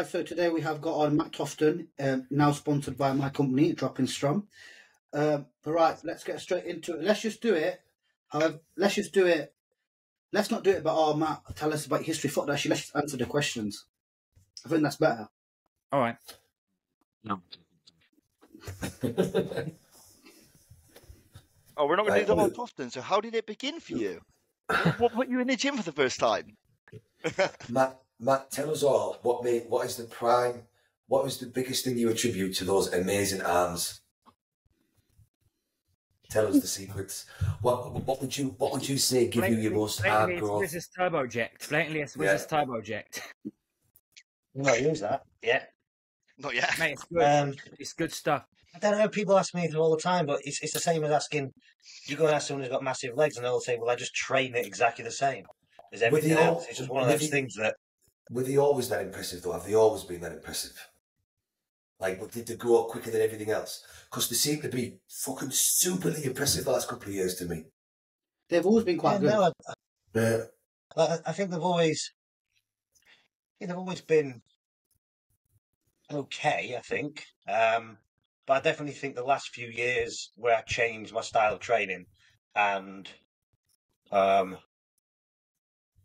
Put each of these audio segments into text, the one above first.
guys, so today we have got on Matt Tofton, now sponsored by my company, Dropping STROM. But right, let's get straight into it. Let's just do it. However, let's just do it. Let's not do it about, Matt, tell us about history. Fuck that shit. Let's just answer the questions. I think that's better. All right. No. Oh, we're not going to do that on Tofton. So how did it begin for you? What put you in the gym for the first time? Matt, tell us all what is the prime? What was the biggest thing you attribute to those amazing arms? Tell us the secrets. What would you say give you your most hard growth? It's turboject. Blatantly, it's turboject. You not use that? Yeah. Not yet. Mate, it's good. It's good stuff. I don't know. People ask me all the time, but it's the same as asking. You go and ask someone who's got massive legs, and they'll say, "Well, I just train it exactly the same as everything else." It's just one of those things that. Were they always that impressive, though? Have they always been that impressive? Like, did they grow up quicker than everything else? Because they seem to be fucking superly impressive the last couple of years to me. They've always been quite good. No, I think they've always been okay, I think. But I definitely think the last few years where I changed my style of training and have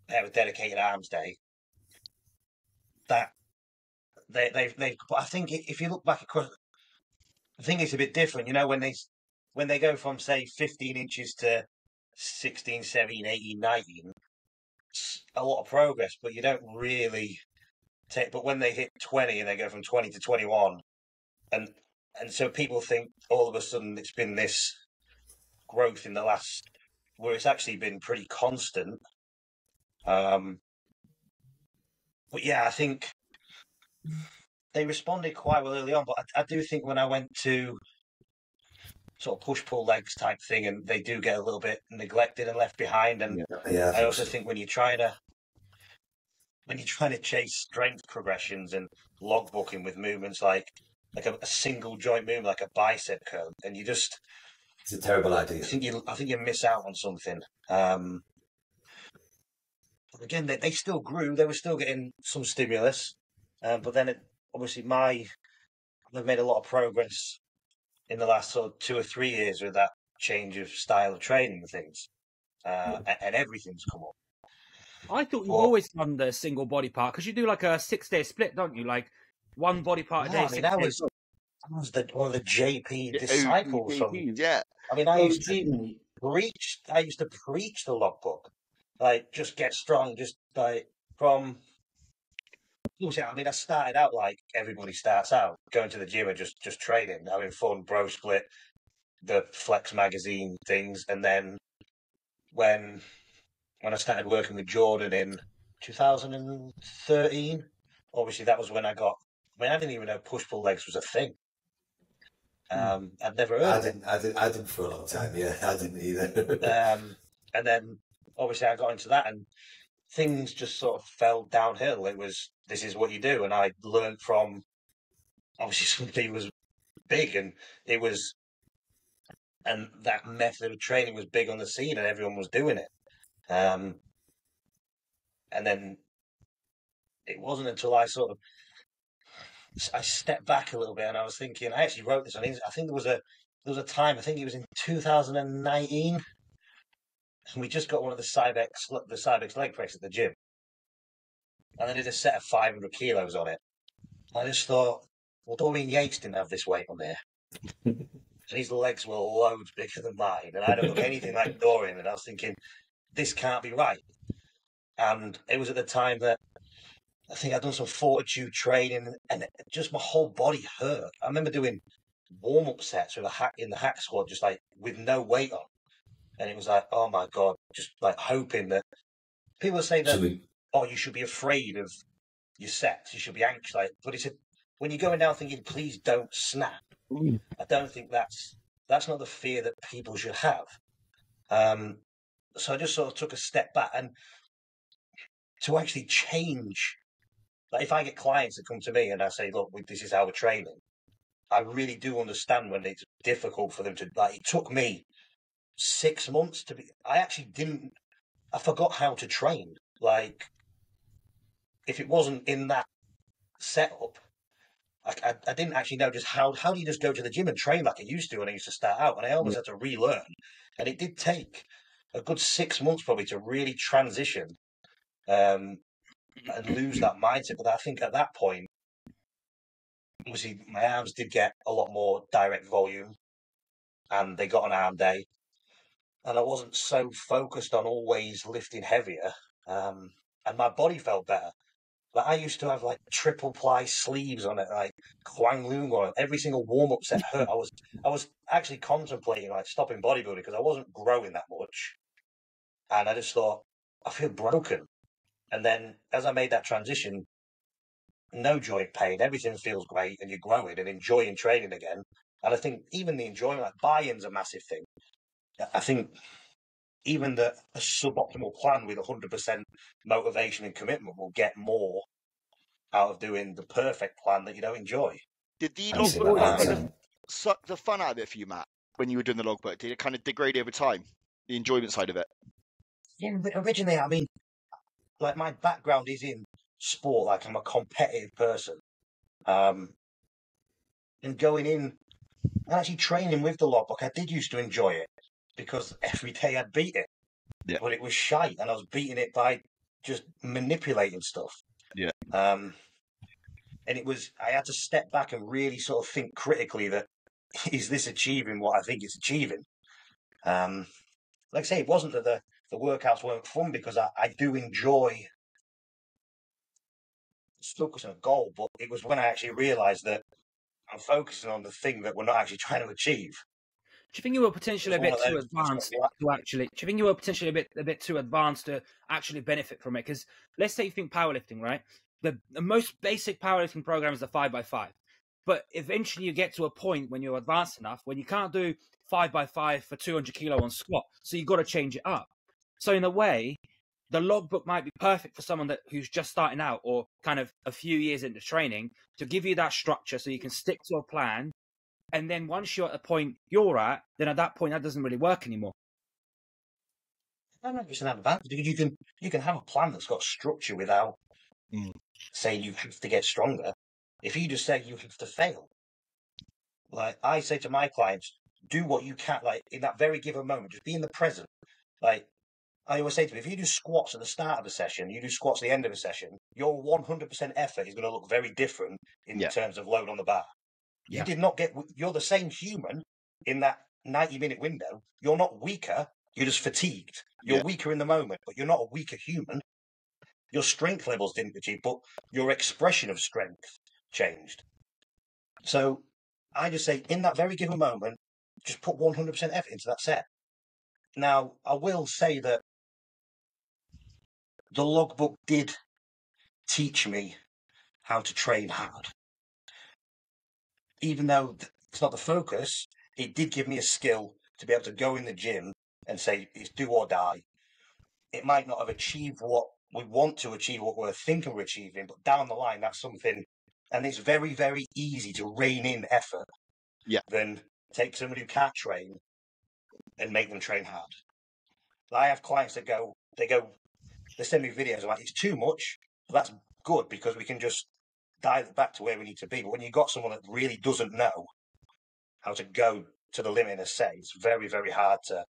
a dedicated arms day, that they've but I think if you look back across, I think it's a bit different, you know, when they go from say 15 inches to 16, 17, 18, 19, it's a lot of progress, but you don't really but when they hit 20 and they go from 20 to 21, and so people think all of a sudden it's been this growth in the last, where it's actually been pretty constant. But yeah, I think they responded quite well early on, but I do think when I went to sort of push-pull legs type thing, and they do get a little bit neglected and left behind, and I also think when you're trying to chase strength progressions and logbooking with movements like a single joint movement, like a bicep curl, and it's a terrible idea. I think you miss out on something. Again, they still grew. They were still getting some stimulus, but then obviously they've made a lot of progress in the last sort of 2 or 3 years with that change of style of training and things, and everything's come up. I thought you've always done the single body part, because you do like a 6-day split, don't you? Like one body part a day. I mean, that was one of the JP disciples from. Yeah. I mean, I used to preach the logbook, like just get strong, just like from. I mean, I started out like everybody starts out, going to the gym and just training, having fun, bro split, the Flex magazine things, and then when I started working with Jordan in 2013, obviously that was when I didn't even know push-pull legs was a thing. I'd never heard of it. I didn't for a long time, yeah. I didn't either. And then obviously I got into that, and things just sort of fell downhill. It was, this is what you do. And I learned from, obviously somebody was big, and and that method of training was big on the scene, and everyone was doing it. And then it wasn't until I stepped back a little bit, and I was thinking, I actually wrote this on Instagram. I think there was a time, I think it was in 2019, and we just got one of the Cybex leg press at the gym, and I did a set of 500 kilos on it. I just thought, well, Dorian Yates didn't have this weight on there. And his legs were loads bigger than mine, and I don't look anything like Dorian, and I was thinking, this can't be right. And it was at the time that I think I'd done some fortitude training, and just my whole body hurt. I remember doing warm-up sets with in the hack squad, just like with no weight on. And it was like, oh my God, just like hoping that people say that, you should be afraid of your sets, you should be anxious. But when you're going down thinking, please don't snap, I don't think that's not the fear that people should have. So I just sort of took a step back, and to actually change, like if I get clients that come to me and I say, look, this is how we're training, I really do understand when it's difficult for them to, like, it took me 6 months I forgot how to train. Like, if it wasn't in that setup, I didn't actually know just how do you just go to the gym and train like I used to when I used to start out, and I almost had to relearn. And it did take a good 6 months probably to really transition and lose that mindset. But I think at that point, obviously my arms did get a lot more direct volume, and they got an arm day, and I wasn't so focused on always lifting heavier, and my body felt better. Like I used to have like triple ply sleeves on it, like Kwang Lung on it. Every single warm up set hurt. I was actually contemplating like stopping bodybuilding because I wasn't growing that much, and I just thought I feel broken. And then as I made that transition, no joint pain, everything feels great, and you're growing and enjoying training again. And I think even the enjoyment, like buy-in's a massive thing. I think even a suboptimal plan with 100% motivation and commitment will get more out of doing the perfect plan that you don't enjoy. Did the I've seen logbook that kind happen. of suck the fun out of it for you, Matt, when you were doing the logbook? Did it kind of degrade over time, the enjoyment side of it? Yeah, originally, I mean, like my background is in sport, like I'm a competitive person. And going in and actually training with the logbook, I did used to enjoy it because every day I'd beat it. Yeah. But it was shite, and I was beating it by just manipulating stuff. Yeah. And I had to step back and really sort of think critically that, is this achieving what I think it's achieving? Like I say, it wasn't that the workouts weren't fun, because I do enjoy focusing on a goal, but it was when I actually realised that I'm focusing on the thing that we're not actually trying to achieve. Do you think you were potentially a bit too advanced to actually? Do you think you were potentially a bit too advanced to actually benefit from it? Because let's say you think powerlifting, right? The most basic powerlifting program is the 5x5, but eventually you get to a point when you're advanced enough when you can't do 5x5 for 200 kilo on squat, so you've got to change it up. So in a way, the logbook might be perfect for someone who's just starting out or kind of a few years into training to give you that structure so you can stick to a plan. And then once you're at the point you're at, then at that point that doesn't really work anymore. I don't know if it's an advantage, because you can have a plan that's got structure without saying you have to get stronger. If you just say you have to fail, like I say to my clients, do what you can, like in that very given moment, just be in the present. Like I always say to them, if you do squats at the start of a session, you do squats at the end of a session, your 100% effort is going to look very different in terms of load on the bar. You did not you're the same human in that 90-minute window. You're not weaker, you're just fatigued. You're weaker in the moment, but you're not a weaker human. Your strength levels didn't achieve, but your expression of strength changed. So I just say, in that very given moment, just put 100% effort into that set. Now, I will say that the logbook did teach me how to train hard. Even though it's not the focus, it did give me a skill to be able to go in the gym and say, it's do or die. It might not have achieved what we want to achieve, what we're thinking we're achieving, but down the line, that's something. And it's very, very easy to rein in effort than take somebody who can't train and make them train hard. I have clients that they send me videos. I'm like, it's too much, but that's good because we can just dial it back to where we need to be. But when you've got someone that really doesn't know how to go to the limit in a set, it's very, very hard to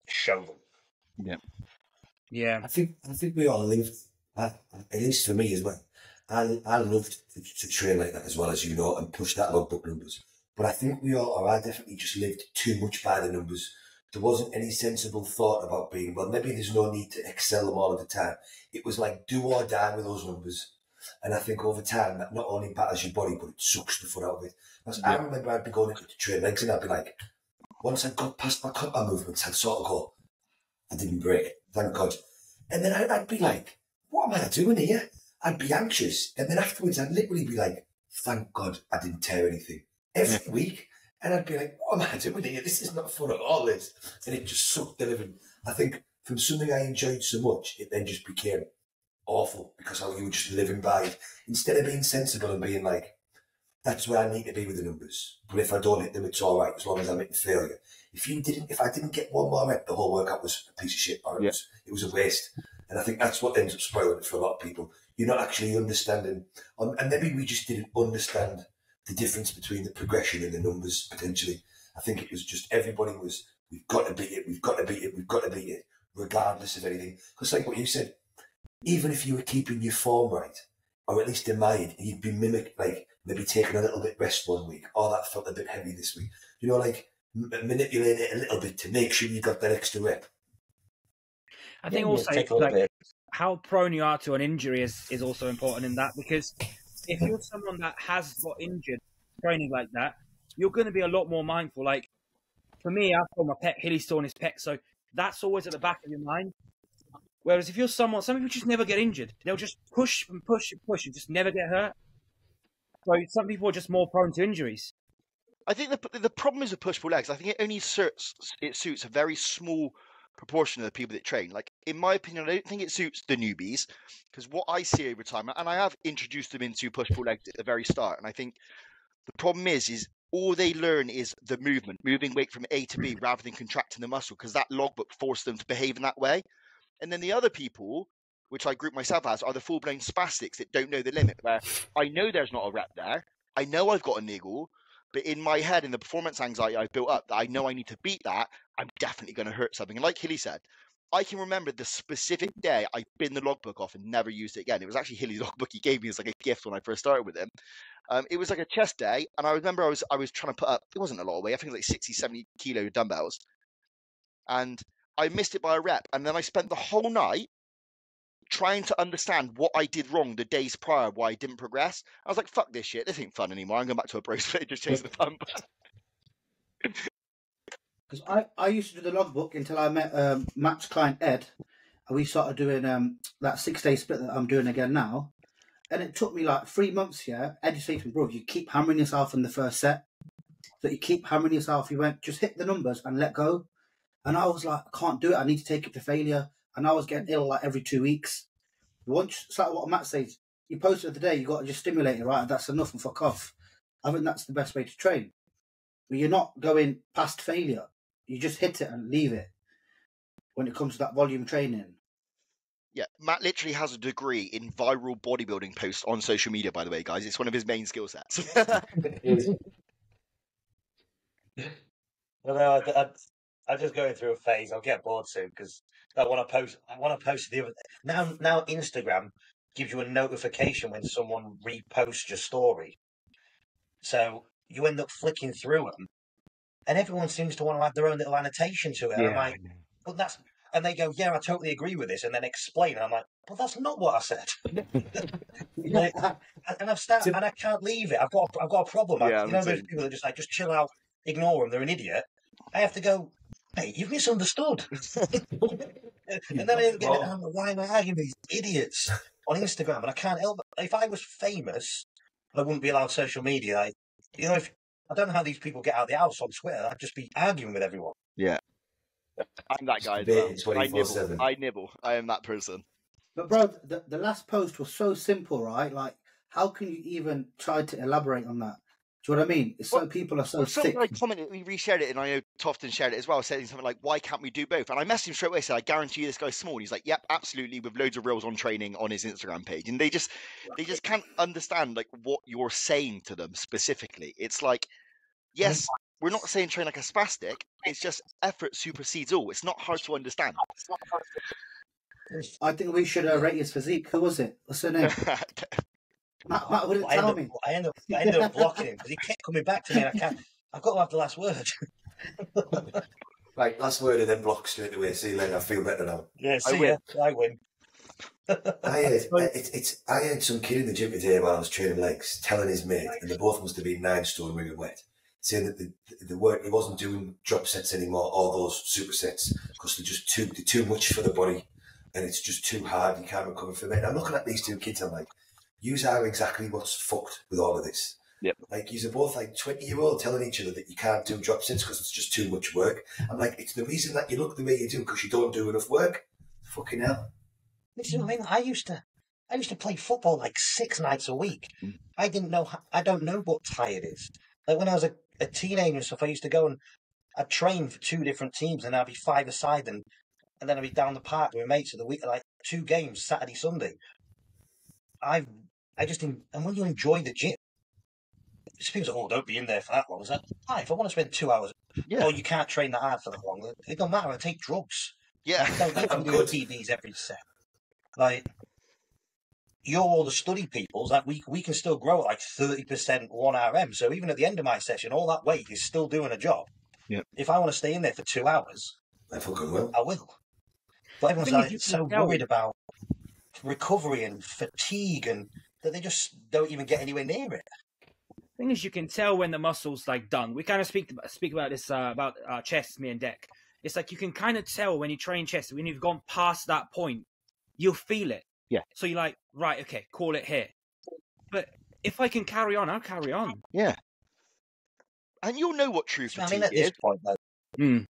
show them. Yeah. I think we all lived, at least for me as well. I loved to train like that as well, as you know, and push that logbook numbers. But I think we all, or I definitely just lived too much by the numbers. There wasn't any sensible thought about being, well, maybe there's no need to excel them all of the time. It was like do or die with those numbers. And I think over time, that not only batters your body, but it sucks the fun out of it. Because I remember I'd be going into to train legs and I'd be like, once I got past my compound movements, I'd sort of go, I didn't break, thank God. And then I'd be like, what am I doing here? I'd be anxious. And then afterwards, I'd literally be like, thank God I didn't tear anything. Every week. And I'd be like, what am I doing here? This is not fun at all, this. And it just sucked the living. I think from something I enjoyed so much, it then just became awful because you were just living by it. Instead of being sensible and being like, that's where I need to be with the numbers. But if I don't hit them, it's all right, as long as I'm hitting failure. If I didn't get one more rep, the whole workout was a piece of shit, or it was a waste. And I think that's what ends up spoiling it for a lot of people. you're not actually understanding. And maybe we just didn't understand the difference between the progression and the numbers, potentially. I think it was just everybody was, we've got to beat it, we've got to beat it, we've got to beat it, regardless of anything. Because like what you said, even if you were keeping your form right, or at least in my head, you'd be mimicked, like maybe taking a little bit rest one week, oh, that felt a bit heavy this week. You know, like manipulate it a little bit to make sure you got that extra rep. I think also like, how prone you are to an injury is also important in that, because if you're someone that has got injured training like that, you're going to be a lot more mindful. Like for me, I've got my pec, Hilly's torn his pec, so that's always at the back of your mind. Whereas if you're some people just never get injured. They'll just push and push and push and just never get hurt. So some people are just more prone to injuries. I think the problem is with push-pull legs. I think it only suits a very small proportion of the people that train. Like, in my opinion, I don't think it suits the newbies, because what I see over time, and I have introduced them into push-pull legs at the very start, and I think the problem is all they learn is the movement, moving weight from A to B rather than contracting the muscle, because that logbook forced them to behave in that way. And then the other people, which I group myself as, are the full-blown spastics that don't know the limit, where I know there's not a rep there, I know I've got a niggle, but in my head, in the performance anxiety I've built up, that I know I need to beat that, I'm definitely going to hurt something. And like Hilly said, I can remember the specific day I binned the logbook off and never used it again. It was actually Hilly's logbook he gave me as like a gift when I first started with him. It was like a chest day, and I remember I was trying to put up, it wasn't a lot of weight, I think it was like 60, 70 kilo dumbbells. And I missed it by a rep, and then I spent the whole night trying to understand what I did wrong the days prior, why I didn't progress. I was like, fuck this shit, this ain't fun anymore. I'm going back to a bro split, just chasing the pump. Because I used to do the logbook until I met Matt's client Ed, and we started doing that 6-day split that I'm doing again now. And it took me like 3 months, yeah. Ed said to me, bro, you keep hammering yourself in the first set. So you keep hammering yourself. You went, just hit the numbers and let go. And I was like, I can't do it. I need to take it to failure. And I was getting ill like every 2 weeks. Once, it's like what Matt says, you posted the day, you got to just stimulate it, right? That's enough and fuck off. I think that's the best way to train. But you're not going past failure. You just hit it and leave it when it comes to that volume training. Yeah, Matt literally has a degree in viral bodybuilding posts on social media, by the way, guys. It's one of his main skill sets. Well, no, I'm just going through a phase. I'll get bored soon because I want to post the other. Now Instagram gives you a notification when someone reposts your story, so you end up flicking through them, and everyone seems to want to add their own little annotation to it. And I'm like, but that's. And they go, yeah, I totally agree with this, and then explain. And I'm like, well, that's not what I said. Like, and I've started, and I can't leave it. I've got a problem. Yeah, you know, those people that are just like, just chill out, ignore them. They're an idiot. I have to go, mate, you've misunderstood. And then I get, why am I arguing with these idiots on Instagram? And I can't help it. If I was famous, I wouldn't be allowed social media. I don't know how these people get out of the house on Twitter. I'd just be arguing with everyone. Yeah. I'm that guy as well. I nibble. I am that person. But bro, the last post was so simple, right? Like, how can you even try to elaborate on that? Do you know what I mean? It's so people are so sick. I commented, we reshared it, and I know Tofton shared it as well, saying something like, why can't we do both? And I messaged him straight away, said, I guarantee you this guy's small. And he's like, yep, absolutely, with loads of reels on training on his Instagram page. And they just can't understand like what you're saying to them specifically. It's like, yes, we're not saying train like a spastic. It's just effort supersedes all. It's not hard to understand. I think we should rate his physique. Who was it? What's her name? Matt wouldn't tell me. I ended up blocking him because he kept coming back to me. And I've got to have the last word. Right, last word and then block straight away. See you later. I feel better now. Yeah, see ya. I win. I had some kid in the gym today while I was training legs telling his mate, and they both must have been 9 stone really wet, saying that he wasn't doing drop sets anymore, or those supersets, because they're just too much for the body, and it's just too hard. You can't recover from it. And I'm looking at these two kids. I'm like, yous are exactly what's fucked with all of this. Yep. Like, yous are both like 20-year-old telling each other that you can't do drop sets because it's just too much work. I'm like, it's the reason that you look the way you do because you don't do enough work. Fucking hell. This is the thing. I used to play football like 6 nights a week. I don't know what tired is. Like when I was a teenager and stuff, I used to go and I'd train for 2 different teams, and I'd be 5-a-side, and then I'd be down the park with my mates at the week, like 2 games, Saturday, Sunday. I just, and when you enjoy the gym, people say, "Oh, don't be in there for that long." It's like, if I want to spend 2 hours, you can't train that hard for that long. It don't matter. I take drugs. Yeah, I don't do PBs every set. Like, you're all the study peoples. Like, we can still grow at like 30% 1RM. So even at the end of my session, all that weight is still doing a job. Yeah. If I want to stay in there for 2 hours, I fucking will. I will. But everyone's like so worried about recovery and fatigue, and that they just don't even get anywhere near it. Thing is, you can tell when the muscle's like done. We kind of speak about this about chest, me and Deck. It's like you can kind of tell when you train chest, when you've gone past that point, you'll feel it. Yeah. So you're like, right, okay, call it here. But if I can carry on, I'll carry on. Yeah. And you'll know what true fatigue at this point, though.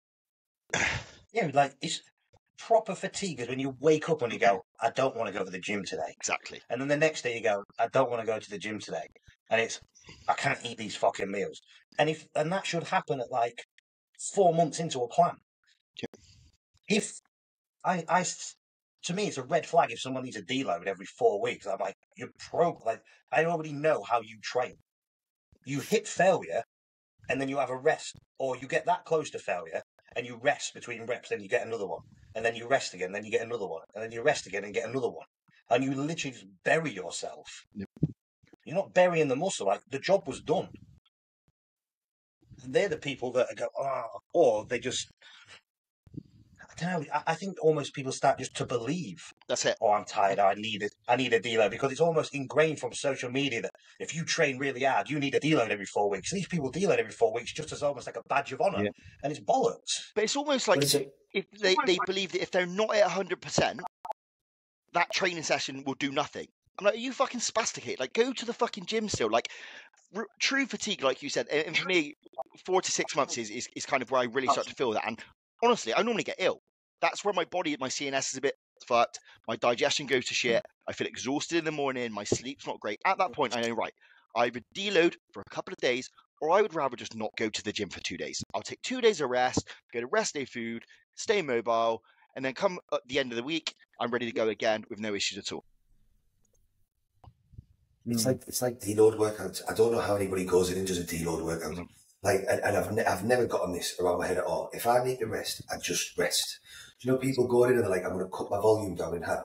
Yeah, like, it's proper fatigue is when you wake up and you go, I don't want to go to the gym today. Exactly. And then the next day you go, I don't want to go to the gym today. And it's, I can't eat these fucking meals. And that should happen at like 4 months into a plan. Yeah. If to me, it's a red flag if someone needs a deload every 4 weeks. I'm like, I already know how you train. You hit failure and then you have a rest, or you get that close to failure and you rest between reps, then you get another one. And then you rest again, then you get another one. And then you rest again and get another one. And you literally just bury yourself. Yep. You're not burying the muscle. Like, the job was done. They're the people that go, or they just, I don't know. I think almost people start just to believe. That's it. Oh, I'm tired. I need a deload, because it's almost ingrained from social media that if you train really hard, you need a deload every 4 weeks. These people deload every 4 weeks just as almost like a badge of honor, and it's bollocks. But it's almost like if they believe that if they're not at 100%, that training session will do nothing. I'm like, are you fucking spasticate? Like, go to the fucking gym still. Like, true fatigue, like you said, and for me, 4 to 6 months is kind of where I really start to feel that. And honestly, I normally get ill. That's where my body, my CNS is a bit fucked. My digestion goes to shit. I feel exhausted in the morning. My sleep's not great. At that point, I know, right, I either deload for a couple of days, or I would rather just not go to the gym for 2 days. I'll take 2 days of rest, go to rest day food, stay mobile, and then come at the end of the week, I'm ready to go again with no issues at all. It's like deload workouts. I don't know how anybody goes in and does a deload workout. Like, and I've never gotten this around my head at all. If I need to rest, I just rest. Do you know, people go in and they're like, I'm going to cut my volume down in half.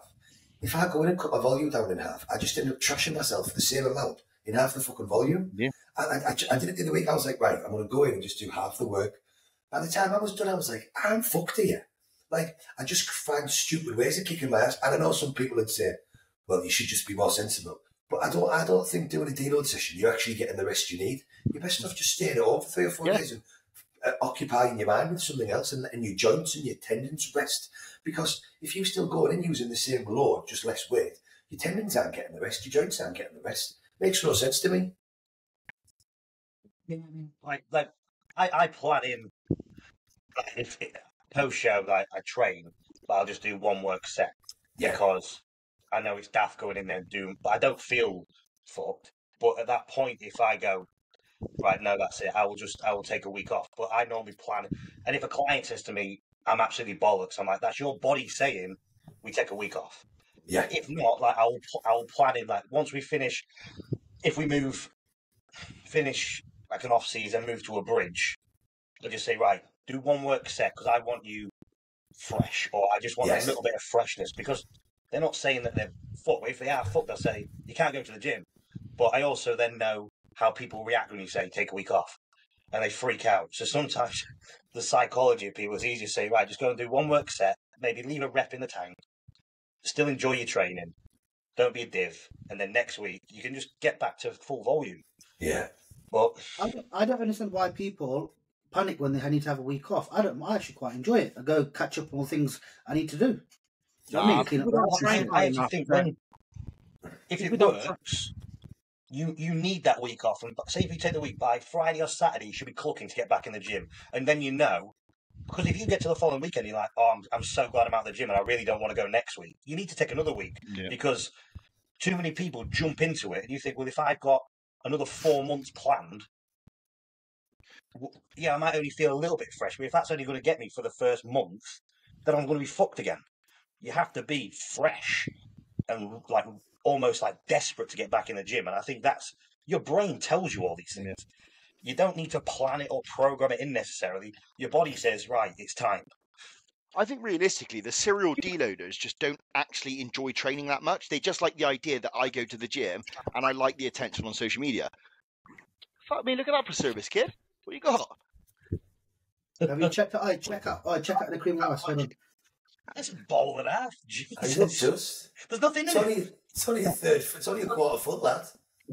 If I go in and cut my volume down in half, I just end up trashing myself for the same amount in half the fucking volume. Yeah. I did it the other week. I was like, right, I'm going to go in and just do half the work. By the time I was done, I was like, I'm fucked here. Like, I just find stupid ways of kicking my ass. And I know some people would say, well, you should just be more sensible. But I don't think doing a deload session, you're actually getting the rest you need. You're best off just staying at home for 3 or 4 days and occupying your mind with something else and letting your joints and your tendons rest. Because if you're still going in using the same load, just less weight, your tendons aren't getting the rest, your joints aren't getting the rest. Makes no sense to me. Yeah, like I plan in, if post show, like, I train, but I'll just do one work set because I know it's daft going in there and doing, but I don't feel fucked. But at that point, if I go, right, no, that's it, I will take a week off. But I normally plan, and if a client says to me, I'm absolutely bollocks, I'm like, that's your body saying we take a week off. Yeah. If not, like, I'll plan in, like, once we finish, if we finish like an off season, move to a bridge, I'll just say, right, do one work set because I want you fresh, or I just want a little bit of freshness, because they're not saying that they're fucked. If they are fucked, they'll say, you can't go to the gym. But I also then know how people react when you say, take a week off. And they freak out. So sometimes the psychology of people is easier to say, right, just go and do one work set, maybe leave a rep in the tank, still enjoy your training, don't be a div, and then next week you can just get back to full volume. Yeah. But I don't understand why people panic when they need to have a week off. I actually quite enjoy it. I go catch up on all things I need to do. You know what I mean? I actually think if it works, you need that week off. And say if you take the week, by Friday or Saturday, you should be clucking to get back in the gym. And then you know, because if you get to the following weekend, you're like, oh, I'm so glad I'm out of the gym and I really don't want to go next week. You need to take another week because too many people jump into it and you think, well, if I've got another 4 months planned, I might only feel a little bit fresh, but if that's only going to get me for the first month, then I'm going to be fucked again. You have to be fresh and like almost like desperate to get back in the gym. And I think that's, your brain tells you all these things. You don't need to plan it or program it in necessarily. Your body says, right, it's time. I think realistically, the serial deloaders just don't actually enjoy training that much. They just like the idea that I go to the gym and I like the attention on social media. Fuck me, look at that for service, kid. What you got? Have you checked out? Check out the cream rice. That's a bowl and a half. It's not just. There's nothing in it. It's only a third. It's only a quarter full, lad.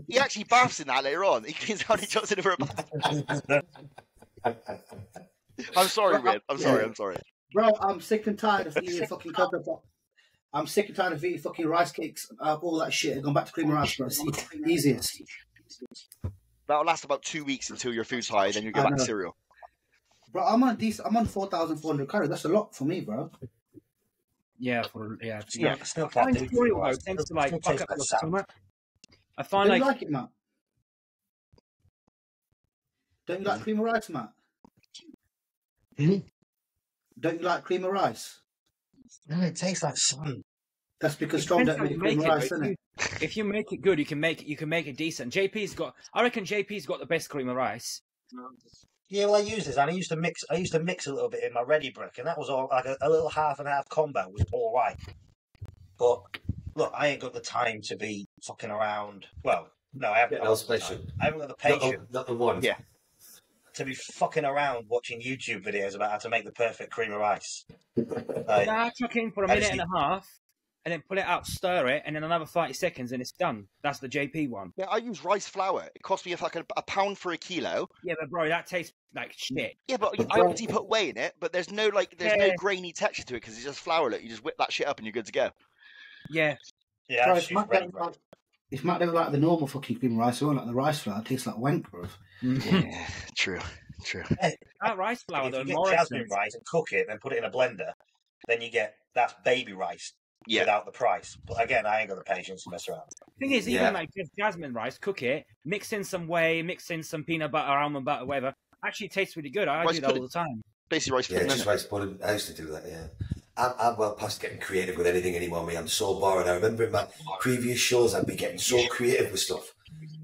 He actually baths in that later on. He cleans out, he jumps in for a bath. I'm sorry, Red. I'm sorry. Bro, I'm sick and tired of eating fucking cocoa pop. I'm sick and tired of eating fucking rice cakes, all that shit. I've gone back to cream of rice, bro. It's the easiest. That'll last about 2 weeks until your food's high, then you go back to cereal. Bro, I'm on 4,400 calories. That's a lot for me, bro. Yeah, Still I find cereal though tends to like fuck up your stomach. I find Don't you like it, Matt? Don't you like cream of rice, Matt? Don't you like cream of rice? No, it tastes like sun. That's because Strom don't make cream of rice, isn't it? If you make it good, you can make it decent. I reckon JP's got the best cream of rice. Yeah, well, I use this, and I used to mix a little bit in my ready brick, and that was all like a little half and half combo was all right. But look, I ain't got the time to be fucking around. Well, no, I haven't. Yeah, no special. I haven't got the patience. Not the one. Yeah. To be fucking around watching YouTube videos about how to make the perfect cream of rice. I chuck in for a minute and a half, and then pull it out, stir it, and then another 30 seconds, and it's done. That's the JP one. Yeah, I use rice flour. It costs me like a pound for a kilo. Yeah, but bro, that tastes like shit. Yeah, but I obviously put whey in it, but there's no no grainy texture to it because it's just flour. Look, you just whip that shit up and you're good to go. Yeah. Yeah, Bro, if Matt don't like the normal fucking cream of rice, or like the rice flour, it tastes like wank, bro. Yeah, true. Hey, that rice flour, if though, you get jasmine rice and cook it, then put it in a blender, then you get that's baby rice without the price. But again, I ain't got the patience to mess around. Thing is, even like just jasmine rice, cook it, mix in some whey, mix in some peanut butter, almond butter, whatever. Actually, it tastes really good. I do that all the time. Basically, rice pudding. Yeah, just rice pudding. I used to do that. Yeah. I'm well past getting creative with anything anymore. Me, I'm so boring. I remember in my previous shows, I'd be getting so creative with stuff,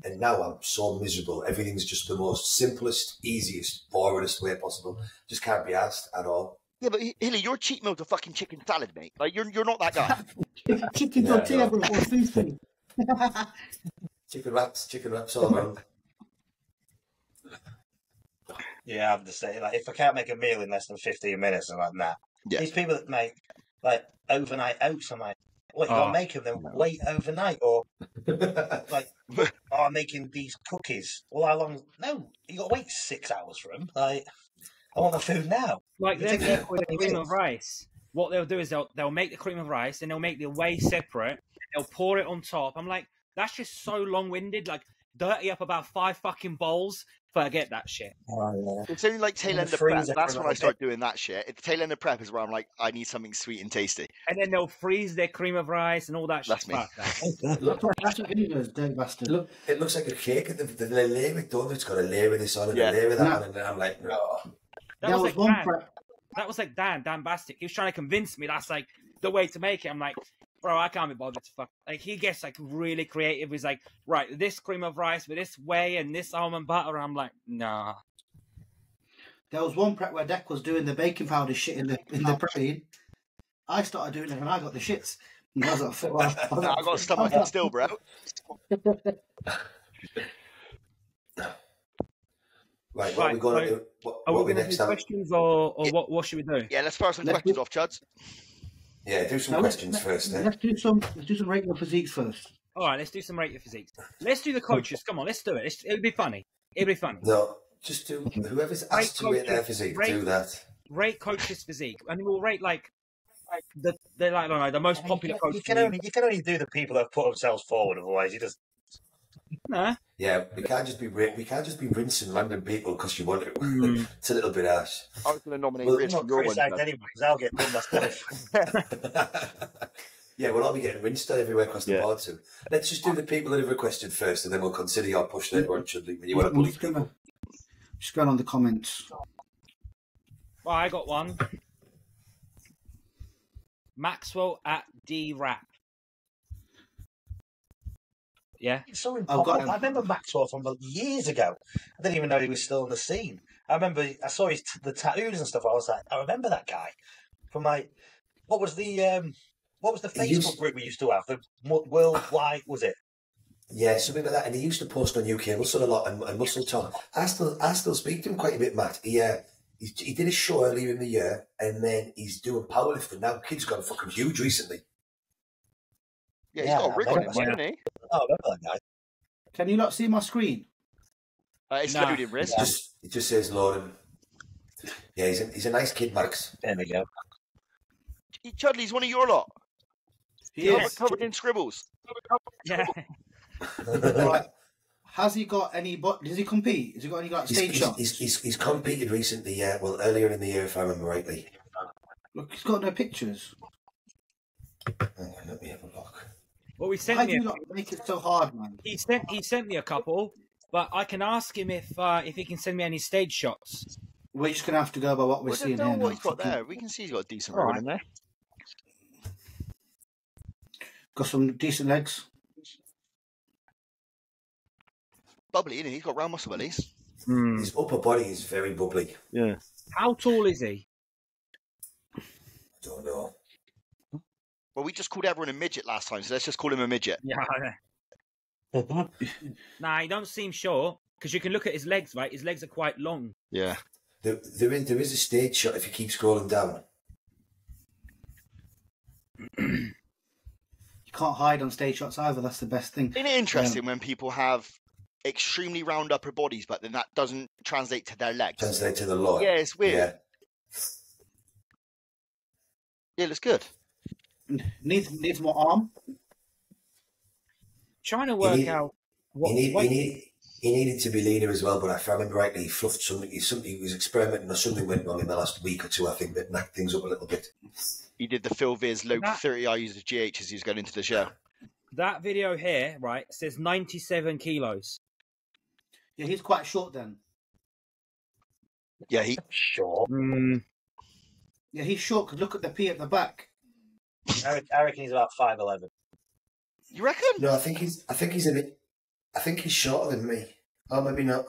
and now I'm so miserable. Everything's just the most simplest, easiest, boringest way possible. Just can't be asked at all. Yeah, but Hilly, your cheat meal's a fucking chicken salad, mate. Like you're not that guy. Chicken tortilla, bro, or food thing. Chicken wraps all around. Yeah, I'm just saying, like, if I can't make a meal in less than 15 minutes, I'm like, nah. Yeah. These people that make, like, overnight oats, I'm like, what, you gotta make them, then wait overnight? Or, like, I'm making these cookies. Well, how long? No, you gotta wait 6 hours for them. Like, I want the food now. Like, them people with the cream of rice, what they'll do is they'll make the cream of rice, and they'll make the whey separate, they'll pour it on top. I'm like, that's just so long-winded. Like, dirty up about 5 fucking bowls. Forget that shit. Oh, yeah. It's only like tail end of prep. That's when I start doing that shit. At the tail end of prep is where I'm like, I need something sweet and tasty. And then they'll freeze their cream of rice and all that shit. That's me. That's what it is, dirty bastard. Look, it looks like a cake. The layer it done. It's got a layer of this on and a layer of that on, and then I'm like, no. That was like Dan Bastic. He was trying to convince me that's like the way to make it. I'm like, bro, I can't be bothered to fuck. Like, he gets like really creative. He's like, right, this cream of rice with this whey and this almond butter. I'm like, nah. There was one prep where Deck was doing the baking powder shit in the protein. I started doing it and I got the shits. And I was like, I got a stomach still, bro. Right, what are we going to do? Are we going to do questions or what should we do? Yeah, let's fire some questions off, Chuds. Yeah, do some questions first. Let's do some regular physiques first. All right, let's do some regular physiques. Let's do the coaches. Come on, let's do it. It'll be funny. No, just do whoever's asked to rate their physique. Do that. Rate coaches' physique, and we'll rate like the I don't know, the most popular coaches. You can only do the people that have put themselves forward. Otherwise, you just nah. Yeah, we can't just be rinsing random people because you want to. It's a little bit harsh. I was going to nominate Rich from your one. Anyway, because I'll get done myself. Yeah, we'll all be getting rinsed everywhere across the board too. Let's just do the people that have requested first, and then we'll consider your push later on. Should when you want to bully people. Just going on the comments. Well, I got one. Maxwell at D Rap. Yeah. So got I remember Maxwell from years ago. I didn't even know he was still on the scene. I remember I saw the tattoos and stuff. I was like, I remember that guy from my. What was the Facebook group we used to have? The Worldwide, was it? Yeah, something like that. And he used to post on UK Muscle a lot and Muscle Talk. I still speak to him quite a bit, Matt. He did a show earlier in the year, and then he's doing powerlifting now. Kid's gone fucking huge recently. Yeah, he's got a rig on him, hasn't he? Oh, I remember that guy. Can you not see my screen? It's loading, Riz. It just says loading. Yeah, he's a nice kid, Max. There we go. Chudley's one of your lot. He is. Covered in scribbles. Yeah. Right. Has he got any? Does he compete? Has he got any stage shots? He's competed recently. Yeah, well, earlier in the year, if I remember rightly. Look, he's got no pictures. Let me have a look. Well, we sent Why me. do you not make it so hard, man? He sent me a couple, but I can ask him if he can send me any stage shots. We're just gonna have to go by what we're seeing here. What he's got there. We can see he's got a decent roll in there. Got some decent legs. Bubbly, isn't he? He's got round muscle bellies. His upper body is very bubbly. Yeah. How tall is he? I don't know. Well, we just called everyone a midget last time, so let's just call him a midget. Yeah. Nah, he don't seem short because you can look at his legs, right? His legs are quite long. Yeah. There is a stage shot if you keep scrolling down. You can't hide on stage shots either. That's the best thing. Isn't it interesting when people have extremely round upper bodies, but then that doesn't translate to their legs? Translate to the lower. Yeah, it's weird. Yeah. It looks good. Needs more arm. Trying to work out what he needed to be leaner as well, but if I remember rightly, he fluffed something. He was experimenting or something went wrong in the last week or two. I think that knocked things up a little bit. He did the Phil Viz low 30 IUs of GH as he was going into the show. That video here, right, says 97 kilos. Yeah, he's quite short then. Yeah, he's short. Yeah, he's short because look at the P at the back. I reckon he's about 5'11". You reckon? No, I think he's shorter than me. Oh, maybe not.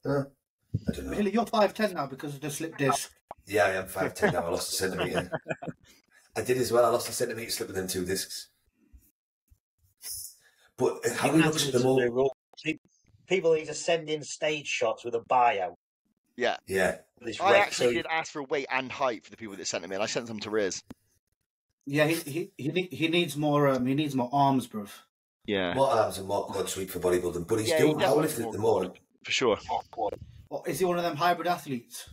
I don't know. Really, you're 5'10" now because of the slip disc. Yeah, I am 5'10" now. I lost a centimetre. I did as well. I lost a centimetre slipping in 2 discs. But how he looks at the moment... People need to send in stage shots with a bio. Yeah. Yeah. I actually did ask for weight and height for the people that sent them in. I sent them to Riz. Yeah, he needs more. He needs more arms, bruv. Yeah. More arms and more quad sweep for bodybuilding, but he's doing powerlifting at the moment. For sure. Or is he one of them hybrid athletes?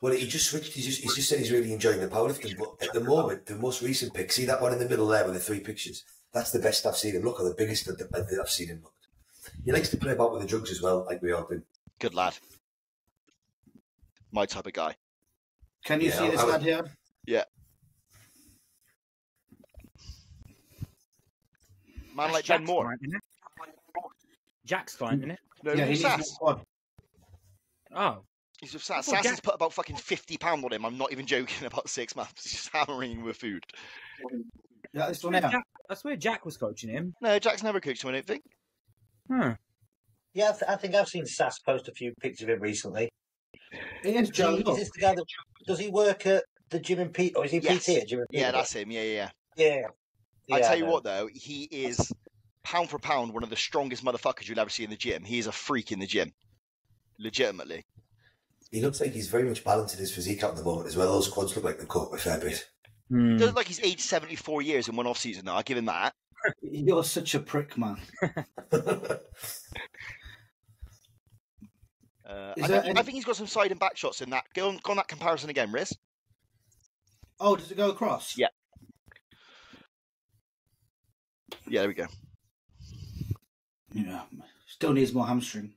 Well, he just switched. He's just said he's really enjoying the powerlifting, but at the moment, the most recent pic, see that one in the middle there with the 3 pictures? That's the best I've seen him look, or the biggest that I've seen him look. He likes to play about with the drugs as well, like we all do. Good lad. My type of guy. Can you see this lad here? Yeah. Man like Ben Moore. Jack's climbing it. No, yeah, he's Sass. Oh. He's with Sass. Sass has put about fucking 50 pounds on him. I'm not even joking about 6 months. He's just hammering him with food. Yeah, this one here. I swear Jack was coaching him. No, Jack's never coached him, I don't think. Yeah, I think I've seen Sass post a few pictures of him recently. It is Joe. Is this the guy that does he work at the gym and PT? Or is he PT at gym and PT? Yeah, that's him. Yeah. I tell you what, though, he is pound for pound one of the strongest motherfuckers you'll ever see in the gym. He is a freak in the gym, legitimately. He looks like he's very much balancing his physique out at the moment as well. Those quads look like they've caught a fair bit. He does look like he's aged 74 years in one off season now. I give him that. You're such a prick, man. I think he's got some side and back shots in that. Go on that comparison again, Riz. Oh, does it go across? Yeah. Yeah, there we go. Yeah, still needs more hamstring.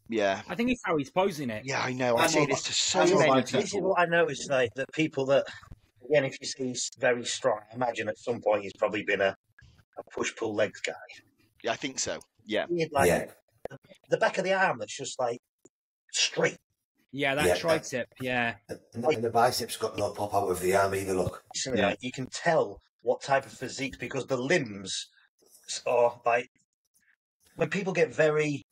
Yeah. I think it's how he's posing it. Yeah, I know. I say this to so many people. This is what I noticed, like, that people that, again, if you see he's very strong, I imagine at some point he's probably been a push-pull legs guy. Yeah, I think so. Yeah. The back of the arm that's just, like, straight. Yeah, that tricep, yeah. And the biceps got no pop out of the arm either, look. Like, you can tell what type of physique, because the limbs are, like, when people get very,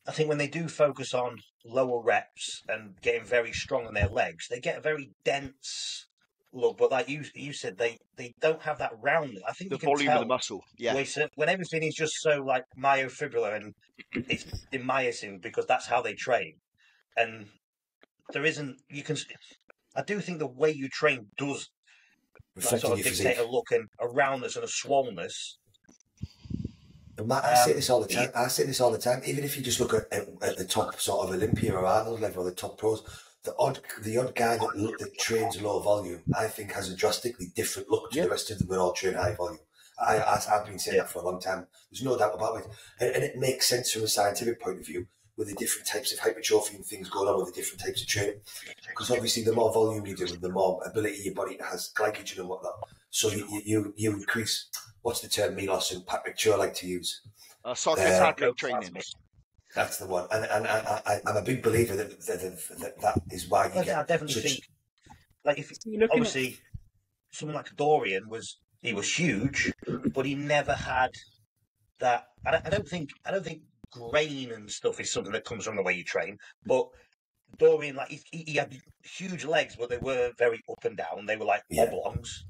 I think when they do focus on lower reps and getting very strong on their legs, they get a very dense look. But like you said, they don't have that roundness. I think The you can volume tell of the muscle. Yeah. when everything is just so like myofibrillar and it's in myosin because that's how they train. And there isn't, I do think the way you train does like, sort of dictate a look and a roundness and a swollenness. But Matt, I say this all the time. I say this all the time. Even if you just look at the top sort of Olympia or Arnold level, or the top pros, the odd guy that trains low volume, I think has a drastically different look to the rest of them that all train high volume. I've been saying that for a long time. There's no doubt about it. And it makes sense from a scientific point of view with the different types of hypertrophy and things going on with the different types of training. Because obviously the more volume you do, the more ability your body has glycogen and whatnot. So you increase, what's the term Milos and Patrick Cho like to use? Sarcoplasmic training. That's the one. And I'm a big believer that is why you get... I definitely think, like, if obviously someone like Dorian was huge, but he never had that. I don't think grain and stuff is something that comes from the way you train. But Dorian, like, he had huge legs, but they were very up and down. They were like oblongs.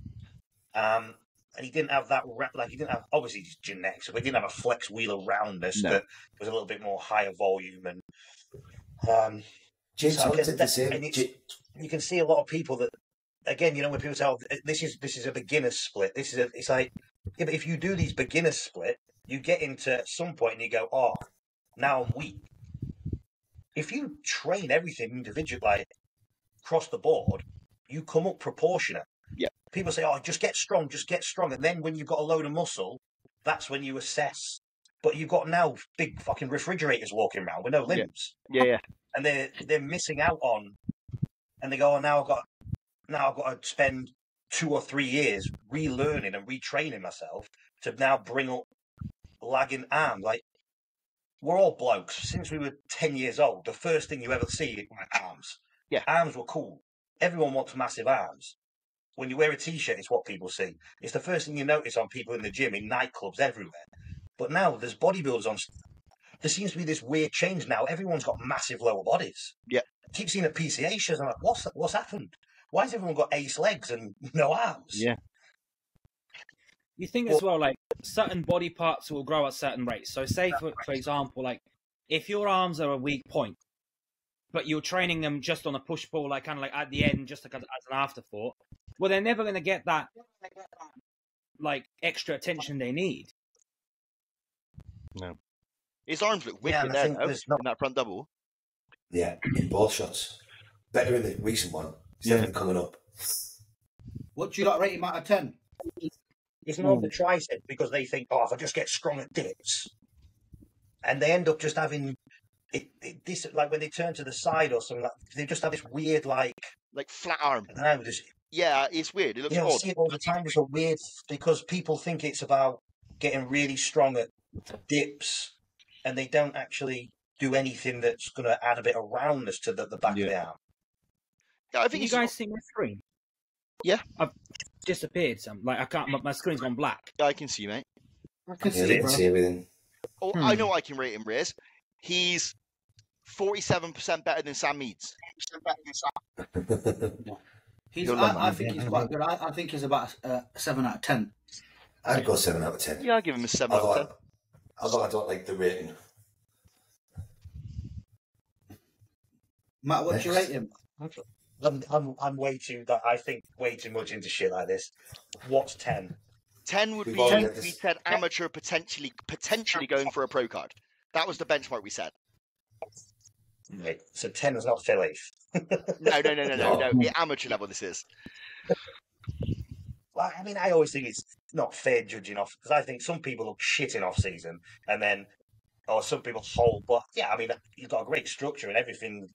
And he didn't have that, like, he didn't have, obviously he's genetics, but he didn't have a flex wheeler roundness that was a little bit more higher volume. And James Hunter the same. And you can see a lot of people that, again, you know, when people say, oh, this is a beginner's split, it's like, yeah, but if you do these beginner split, you get into some point and you go, oh, now I'm weak. If you train everything individually, like, across the board, you come up proportionate. Yeah. People say, oh, just get strong. And then when you've got a load of muscle, that's when you assess. But you've got now big fucking refrigerators walking around with no limbs. Yeah. And they're missing out on, and they go, oh, now I've got to spend 2 or 3 years relearning and retraining myself to now bring up lagging arms. Like, we're all blokes. Since we were 10 years old, the first thing you ever see were arms. Yeah. Arms were cool. Everyone wants massive arms. When you wear a T-shirt, it's what people see. It's the first thing you notice on people in the gym, in nightclubs, everywhere. But now there's bodybuilders on. There seems to be this weird change now. Everyone's got massive lower bodies. Yeah. I keep seeing at PCA shows. I'm like, what's happened? Why has everyone got ace legs and no arms? Yeah. You think as well, like, certain body parts will grow at certain rates. So say, for example, like, if your arms are a weak point, but you're training them just on a push-pull, like, kind of like at the end, just like as an afterthought, well, they're never going to get that, like, extra attention they need. No. His arms look wicked there, though, in that front double. Yeah, in both shots. Better in the recent one. It's definitely coming up. What do you got rate him out of 10? It's more of the tricep because they think, oh, if I just get strong at dips. And they end up just having this, like when they turn to the side or something, like, they just have this weird, like flat arm. I don't know, yeah, it's weird. It looks odd. I see it all the time. It's a weird, because people think it's about getting really strong at dips, and they don't actually do anything that's going to add a bit of roundness to the back of the arm. Yeah, I think you guys see my screen? Yeah, I've disappeared. Like, I can't. My screen's gone black. Yeah, I can see, mate. I can see everything. Oh, I know I can rate him, Riz. He's 47% better than Sam Meads. I think he's quite good. I think he's about a 7 out of 10. I'd go 7 out of 10. Yeah, I'll give him a 7 out of 10. Although I don't like the rating. Matt, what do you rate him? I'm way too. I think way too much into shit like this. What's 10? 10 would be we said amateur potentially going for a pro card. That was the benchmark we set. Right. So 10 is not Philly. No. The amateur level this is. Well, I mean, I always think it's not fair judging off, because I think some people look shit in off season, and then, or some people hold. But yeah, I mean, you've got a great structure and everything.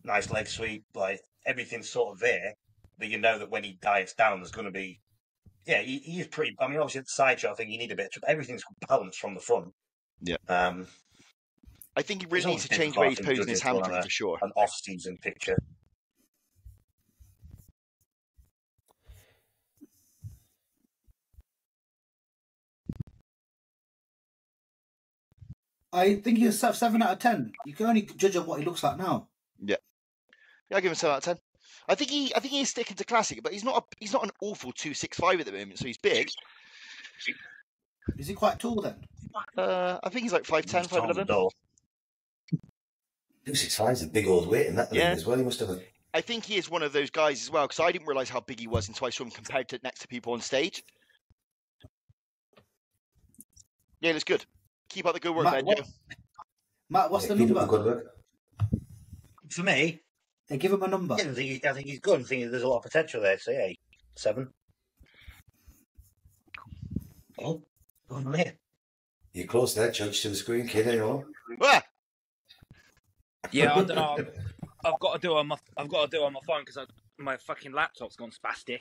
Nice leg sweep, like everything's sort of there. That you know that when he diets down, there's going to be. Yeah, he is pretty. I mean, obviously at the side shot, I think you need a bit. Everything's balanced from the front. Yeah. I think he really needs to change the way he's posing his hamstring for sure. An off-season picture. I think he's 7 out of 10. You can only judge on what he looks like now. Yeah, I give him 7 out of 10. I think he's sticking to classic, but he's not an awful 265 at the moment. So he's big. Is he quite tall then? I think he's like 5'10", 5'11". 265 is a big old weight in that Yeah. as well. He must have. I think he is one of those guys as well, because I didn't realise how big he was until I saw him compared to next to people on stage. Yeah, it looks good. Keep up the good work, Matt, man. Matt, what's the Keep up number? good work. For me, They give him a number. I think he's good. I think there's a lot of potential there. So, yeah, 7. Oh, go on here. You're close there, Judge, to the screen, kid. Anymore? Ah! Yeah, I don't know. I've got to do it on my phone because my fucking laptop's gone spastic.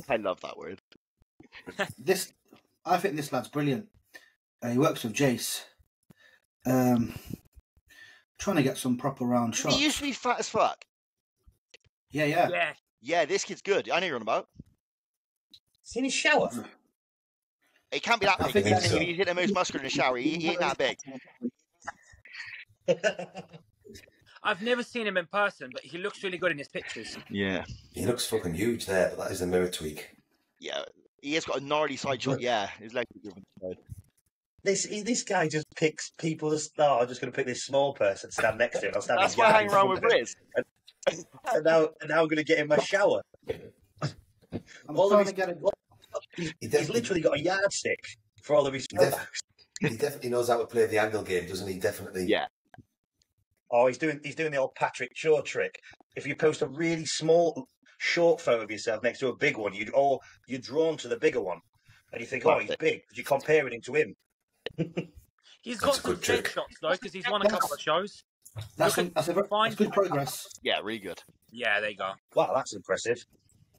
I love that word. I think this lad's brilliant. He works with Jace. Trying to get some proper round shots. He used to be fat as fuck. Yeah. Yeah, this kid's good. I know you're on about. It's in his shower. It can't be that I big. think He's so. hit the most muscular in the shower. He ain't that big. I've never seen him in person, but he looks really good in his pictures. Yeah. He looks fucking huge there, but that is the mirror tweak. Yeah. He has got a gnarly side shot. Yeah. His legs are good. This guy just picks people as, I'm just going to pick this small person, stand next to him. I'll stand That's this why I guy hang around with Riz. And now I'm going to get in my shower. I'm All of trying his, to get it. he's literally got a yardstick for all of his products. He definitely knows how to play the angle game, doesn't he? Definitely. Yeah. Oh, he's doing the old Patrick Shaw trick. If you post a really small, short photo of yourself next to a big one, you're drawn to the bigger one, and you think, oh, he's big. But you're comparing him to him. He's That's got a some good trick. trick shots though, because he's won a couple of shows. That's Fine. good progress. Yeah, really good. Yeah, there you go. Wow, that's impressive.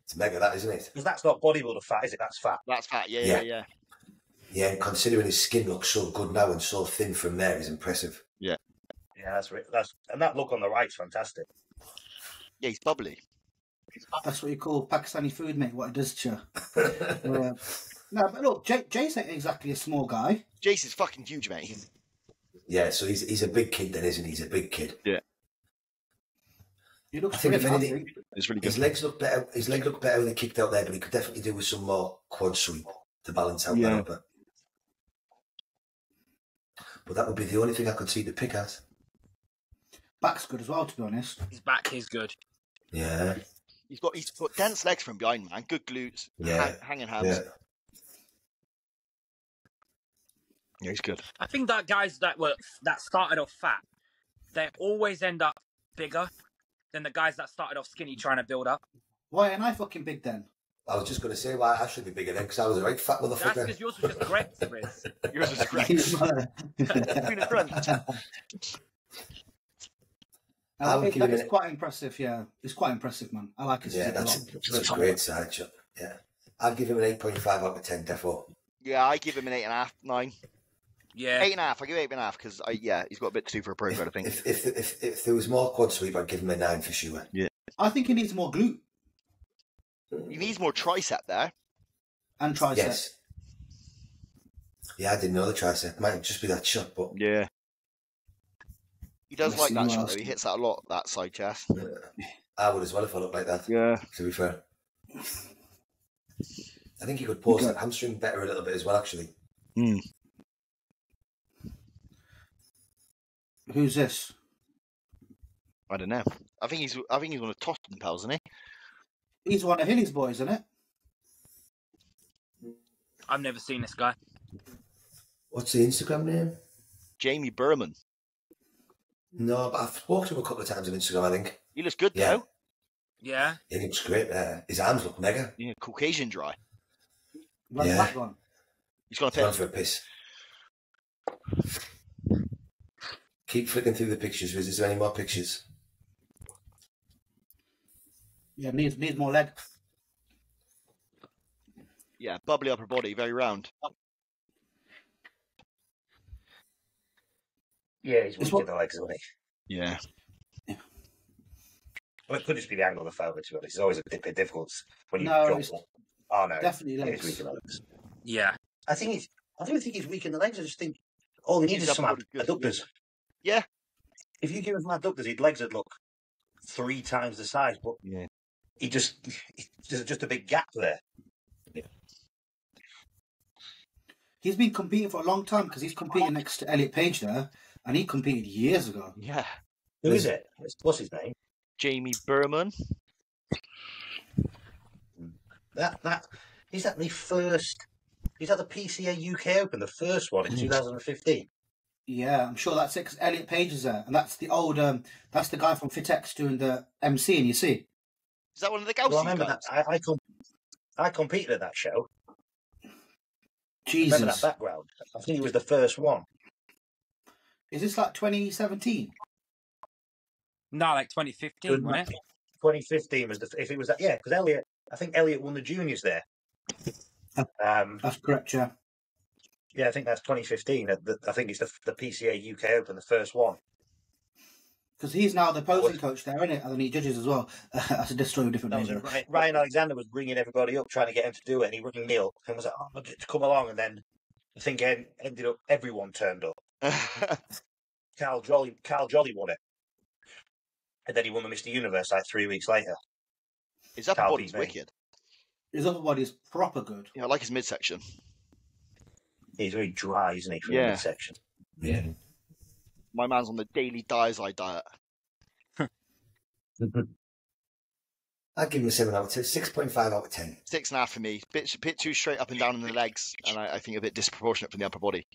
It's mega, that, isn't it? Because that's not bodybuilder fat, is it? That's fat. That's fat. Yeah. Yeah. Yeah, and considering his skin looks so good now and so thin from there, is impressive. Yeah, and that look on the right's fantastic. Yeah, he's bubbly. That's what you call Pakistani food, mate. What it does to you. No, but look, Jay's ain't exactly a small guy. Jace is fucking huge, mate. Yeah, so he's a big kid then, isn't he? He's a big kid. Yeah. He looks I think pretty if fat. anything, It's really his good. legs look better. His legs look better when they're kicked out there, but he could definitely do with some more quad sweep to balance out that upper. But that would be the only thing I could see to pick at. Back's good as well, to be honest. His back is good. Yeah. He's got dense legs from behind, man. Good glutes. Yeah. Hanging hams. Yeah. Yeah, he's good. I think that guys that started off fat, they always end up bigger than the guys that started off skinny trying to build up. Why ain't I fucking big then? I was just going to say why I should be bigger then, because I was a right fat That's motherfucker. because yours was just great, Riz. Yours is great. Between the front. It's quite impressive, yeah. It's quite impressive, man. I like his Yeah, physique a that's a great side shot. Yeah. I'd give him an 8.5 out of 10, defo. Yeah, I give him an 8.5, 9. Yeah. 8.5. I give 8.5 because he's got a bit to do for a pro grade, I think. If there was more quad sweep, I'd give him a 9 for sure. Yeah. I think he needs more glute He needs more tricep there. and tricep. Yes. Yeah, I didn't know the tricep. Might just be that shot, but Yeah. He does Let's like see that who shot, else. though. He hits that a lot, that side chest. I would as well if I looked like that. Yeah. To be fair. I think he could post that hamstring better a little bit as well, actually. Mm. Who's this? I don't know. I think he's one of Tofton pals, isn't he? He's one of Hilly's boys, isn't it? I've never seen this guy. What's the Instagram name? Jamie Berman. No, but I've spoken to him a couple of times on Instagram, I think. He looks good, Yeah. though. Yeah. He looks great. His arms look mega. Yeah, Caucasian dry. Where's Yeah. that one? He's got a He's gone piss. for a piss. Keep flicking through the pictures. Is there any more pictures? Yeah, needs more leg. Yeah, bubbly upper body, very round. Yeah, he's It's weak in the legs, isn't he? Yeah. Well, it could just be the angle of the photo, to be honest. It's always a bit difficult when you No, drop it's one. Oh, no. definitely He's legs. weak in the legs. Yeah. I don't think he's weak in the legs. I just think All he needs He's is some absolutely good. adductors. Yeah. If you give him some adductors, his legs would look 3 times the size, but Yeah. there's just a big gap there. He's been competing for a long time because he's competing next to Elliot Page there, and he competed years ago. Yeah. Who is it? What's his name? Jamie Berman. That is that the first. Is that the PCA UK Open, the first one in 2015? Yeah, I'm sure that's it because Elliot Page is there, and that's the old. That's the guy from Fitex doing the MC, and you see. Is that one of the Gaussies? Well, I remember guys? that. I competed at that show. Jesus. I remember that background. I think it was the first one. Is this like 2017? No, like 2015, wasn't it? 2015 was if it was that, yeah, because I think Elliot won the juniors there. That's correct, yeah. Yeah, I think that's 2015. I think it's the PCA UK Open, the first one. Because he's now the posing coach there, isn't it? And then he judges as well. That's a story of different nature. Ryan Alexander was bringing everybody up, trying to get him to do it, and he rang Neil and was like, "Oh, to come along." And then I think ended up everyone turned up. Carl Jolly won it, and then he won the Mr. Universe like 3 weeks later. His upper body's wicked. His upper body's proper good. Yeah, I like his midsection. He's very dry, isn't he, for the midsection? Yeah. My man's on the daily Diazide diet. I'd give him a 7 out of 10, 6.5 out of 10. 6.5 for me. Bit too straight up and down in the legs, and I think a bit disproportionate from the upper body.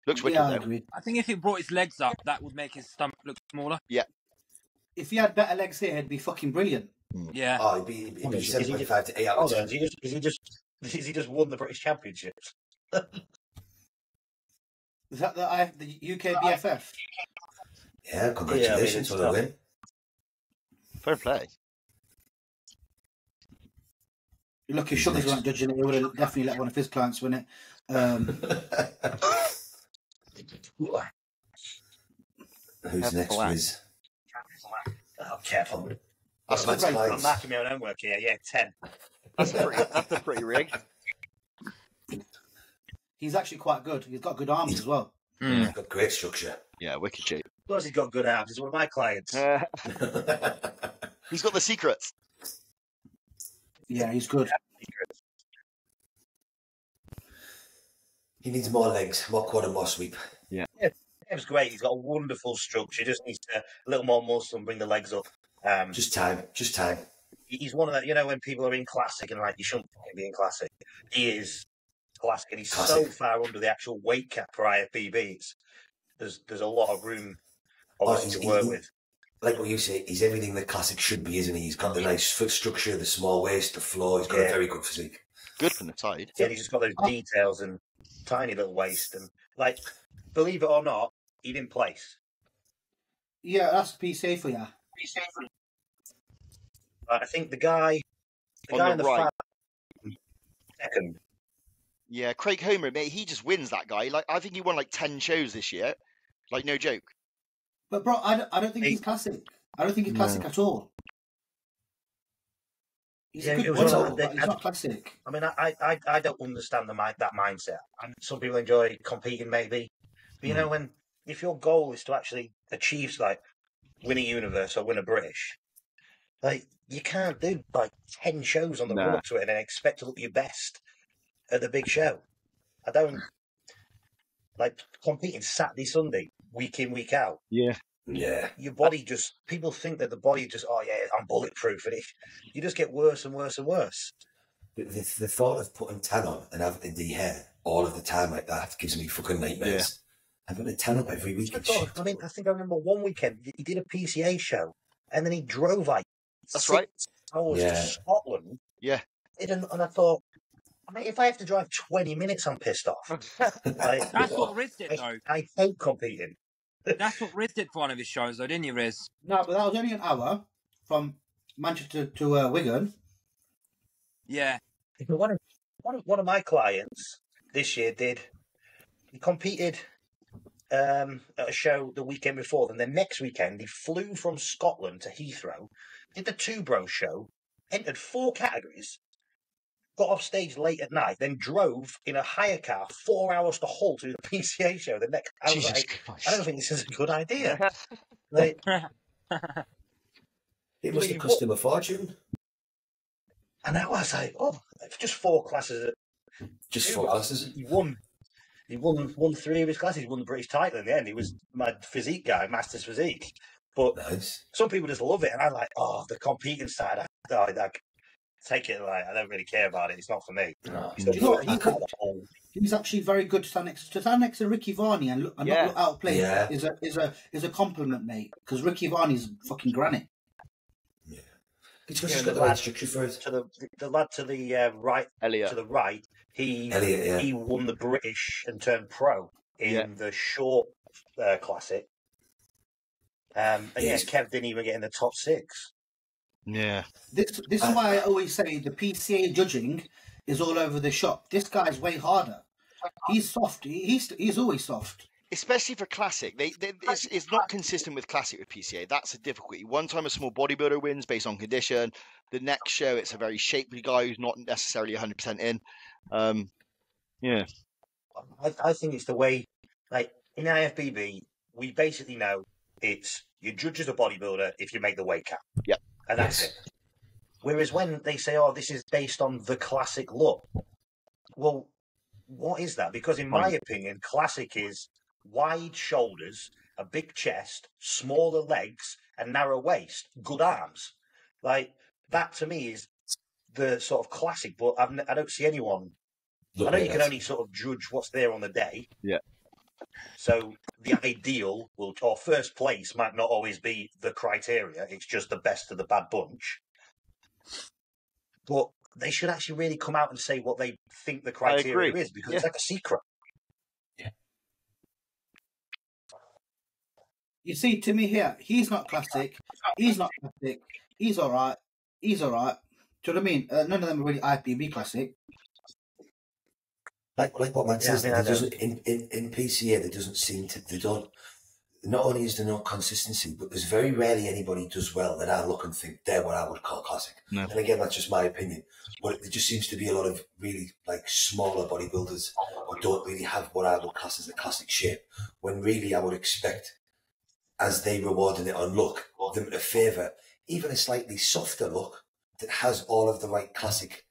Looks wicked, I though. agree. I think if he brought his legs up, that would make his stomach look smaller. Yeah. If he had better legs here, he'd be fucking brilliant. Yeah. Oh, he'd be 7.5 to 8 out of 10. Has he just won the British Championships? Is that the UK BFF? Yeah, congratulations on the win. Fair play. You're lucky Sugars weren't judging it. He would have definitely let one of his clients win it. Who's next, Wiz? Oh, careful. That's my I'm marking my own homework here. Yeah, 10. That's a pretty rig. He's actually quite good. He's got good arms as well. He's got great structure. Yeah, wicked shape. Plus, he's got good abs. He's one of my clients. He's got the secrets. Yeah, he's good. He needs more legs, more quad and more sweep. Yeah. It's great. He's got a wonderful structure. Just needs a little more muscle and bring the legs up. Just time. He's one of the, when people are in classic and like, you shouldn't be in classic. He is classic, and he's so far under the actual weight cap for IFBBs. There's a lot of room obviously to work with. Like what you say, he's everything the classic should be, isn't he? He's got the nice foot structure, the small waist, the floor. He's got a very good physique. Good from the side. Yeah, he's just got those details and tiny little waist. And like, believe it or not, he didn't place. Yeah, that's PCA for you. I think the guy on in the the right. Second. Yeah, Craig Homer, mate, he just wins, that guy. Like, I think he won like 10 shows this year. Like, no joke. But bro, I don't think he's classic. I don't think he's classic at all. He's a good player, but he's not classic. I mean, I don't understand that mindset. And some people enjoy competing, maybe. But if your goal is to actually achieve like win a universe or win a British, like you can't do like 10 shows on the run up to it and then expect to look your best at the big show. I don't like competing Saturday, Sunday, week in, week out. Yeah. Your body people think that the body just, I'm bulletproof, and you just get worse and worse and worse. The thought of putting tan on and having the hair all of the time like that gives me fucking nightmares. I've got a tan up every week. I think I remember one weekend he did a PCA show, and then he drove like 6 hours to Scotland. Yeah. And I thought, if I have to drive 20 minutes, I'm pissed off. That's what Riz did, though. I hate competing. That's what Riz did for one of his shows, though, didn't you, Riz? No, but that was only an hour from Manchester to Wigan. Yeah. One of my clients this year he competed at a show the weekend before. Then the next weekend, he flew from Scotland to Heathrow, did the Two Bros show, entered 4 categories, got off stage late at night, then drove in a hire car 4 hours to Hull to do the PCA show the next. I was Jesus like, Christ. I don't think this is a good idea. Like, It must have cost him a fortune. and I was like, oh, just 4 classes. Just 4 classes. He won 3 of his classes. He won the British title in the end. He was my physique guy, Masters Physique. But Nice. some people just love it, and I'm like, oh, the competing side. I take it like I don't really care about it. It's not for me. No. So You know what, he's actually very good to stand next to Ricky Varney and not look out of place. Yeah. Is a compliment, mate. Because Ricky Varney's fucking granite. Yeah. It's just got the right structure for it. To the lad to the right, Elliot. to the right, Elliot, yeah. he won the British and turned pro in the short classic. And Yes. Kev didn't even get in the top 6. Yeah. This is why I always say the PCA judging is all over the shop. This guy's way harder. He's soft. He's always soft. Especially for classic, it's not consistent with classic with PCA. That's a difficulty. One time a small bodybuilder wins based on condition. The next show, it's a very shapely guy who's not necessarily 100% in. Yeah. I think it's the way, like in IFBB, we basically know it's you judge as a bodybuilder if you make the weight cap. Yep. And that's it. Whereas when they say, oh, this is based on the classic look, well, what is that? Because in my opinion, classic is wide shoulders, a big chest, smaller legs, and narrow waist, good arms. Like, that to me is the sort of classic, but I don't see anyone. I know you can only sort of judge what's there on the day. Yeah. So the ideal or first place might not always be the criteria. It's just the best of the bad bunch. But they should actually really come out and say what they think the criteria is, because it's like a secret. Yeah. You see, to me here, he's not classic. He's not classic. He's all right. He's all right. Do you know what I mean? None of them are really IPB classic. Like what Matt says, in PCA, there doesn't seem to, not only is there no consistency, but there's very rarely anybody does well that I look and think they're what I would call classic. No. And again, that's just my opinion. But there just seems to be a lot of really like smaller bodybuilders who don't really have what I would class as a classic shape, when really I would expect, as they rewarding it on look, them to favour even a slightly softer look that has all of the right classic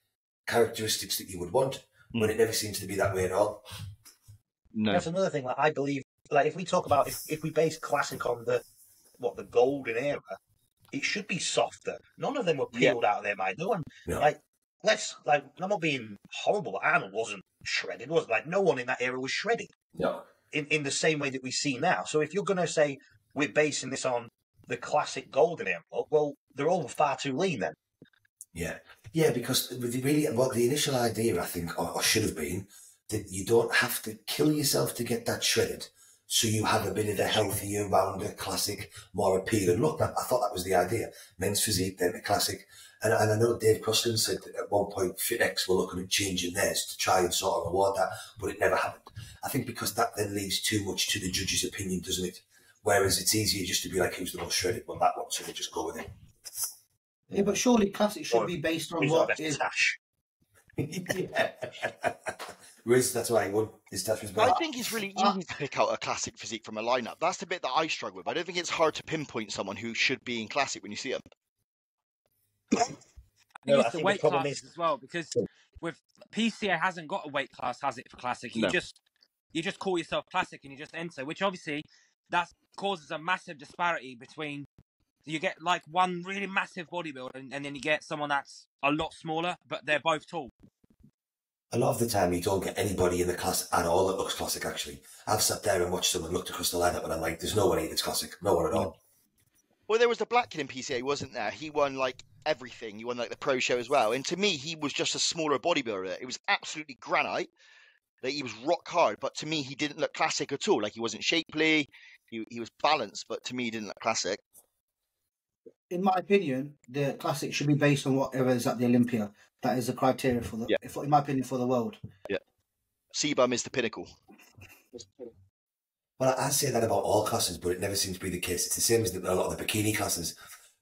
characteristics that you would want. But it never seems to be that way at all. No. That's another thing. Like, I believe, like, if we talk about if we base classic on the golden era, it should be softer. None of them were peeled out of their mind. No one, I'm not being horrible, but Arnold wasn't shredded. Was like no one in that era was shredded. No. In the same way that we see now. So if you're going to say we're basing this on the classic golden era, well, they're all far too lean then. Yeah. Yeah, because the initial idea, I think, or should have been, that you don't have to kill yourself to get that shredded, so you have a bit of a healthier, rounder, classic, more appealing look. I thought that was the idea. Men's physique, then a classic. And I know Dave Croston said that at one point FitX were looking at changing theirs to try and sort of reward that, but it never happened. I think because that then leaves too much to the judge's opinion, doesn't it? Whereas it's easier just to be like, who's the most shredded? Well, that one, so we'll just go with it. Yeah, but surely classic should be based on what is. Yeah. Riz, that's why he won. His Tash was better. I think it's really easy to pick out a classic physique from a lineup. That's the bit that I struggle with. I don't think it's hard to pinpoint someone who should be in classic when you see them. I think it's the weight class as well, because with PCA hasn't got a weight class, has it, for classic? You just call yourself classic and you just enter, which obviously that causes a massive disparity between. You get like one really massive bodybuilder and then you get someone that's a lot smaller, but they're both tall. A lot of the time you don't get anybody in the class at all that looks classic, actually. I've sat there and watched someone looked across the lineup and I'm like, there's no one here that's classic. No one at all. Well, there was the black kid in PCA, wasn't there? He won like everything. He won like the pro show as well. And to me, he was just a smaller bodybuilder. It was absolutely granite. Like, he was rock hard, but to me, he didn't look classic at all. Like, he wasn't shapely. He was balanced, but to me, he didn't look classic. In my opinion, the classic should be based on whatever is at the Olympia. That is the criteria for in my opinion, for the world. Yeah. C-Bum is the pinnacle. Well, I say that about all classes, but it never seems to be the case. It's the same as a lot of the bikini classes.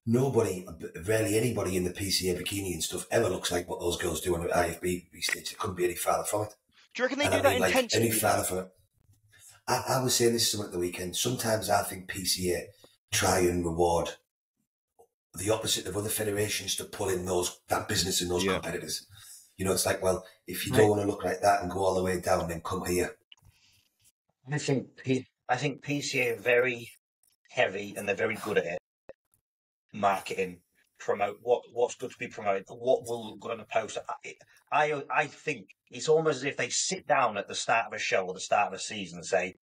nobody, rarely anybody in the PCA bikini and stuff ever looks like what those girls do on an IFB stage. It couldn't be any farther from it. Do you reckon they And do I that mean, like, intentionally? any farther from it. I was saying this something at the weekend. Sometimes I think PCA try and reward the opposite of other federations to pull in that business and those competitors. You know, it's like, well, if you don't want to look like that and go all the way down, then come here. I think PCA are very heavy and they're very good at it. Marketing, promote what's good to be promoted, what will look good on a poster. I think it's almost as if they sit down at the start of a show or the start of a season and say,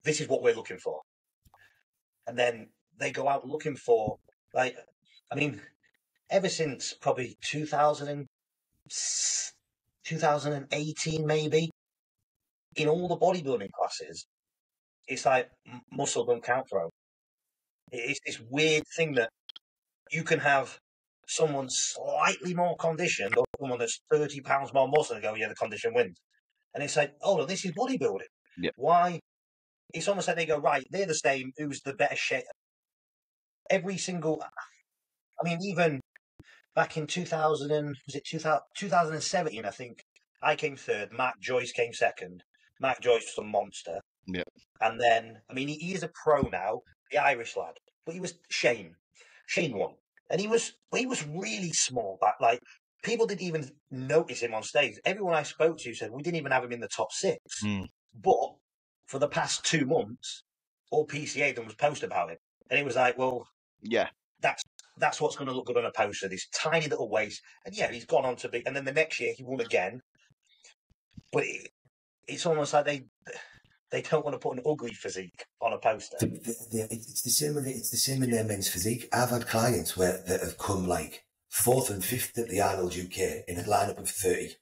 this is what we're looking for. And then they go out looking for, like, I mean, ever since probably 2018 maybe, in all the bodybuilding classes, it's like muscle don't count for them. It's this weird thing that you can have someone slightly more conditioned or someone that's 30 pounds more muscle and go, yeah, the condition wins. And it's like, oh, no, this is bodybuilding. Yeah. Why? It's almost like they go, right, they're the same, who's the better shape? Every single, I mean, even back in 2017, I think, I came third, Mark Joyce came second. Mark Joyce was a monster. Yeah. And then, I mean, he is a pro now, the Irish lad, but he was Shane. Shane won. And he was really small back. Like, people didn't even notice him on stage. Everyone I spoke to said, we didn't even have him in the top 6. But for the past 2 months, all PCA done was post about it. And it was like, well, yeah, that's what's going to look good on a poster, this tiny little waist. And yeah, he's gone on to be, and then the next year he won again. But it's almost like they don't want to put an ugly physique on a poster. It's the same in their men's physique. I've had clients that have come like 4th and 5th at the Arnold UK in a lineup of 30.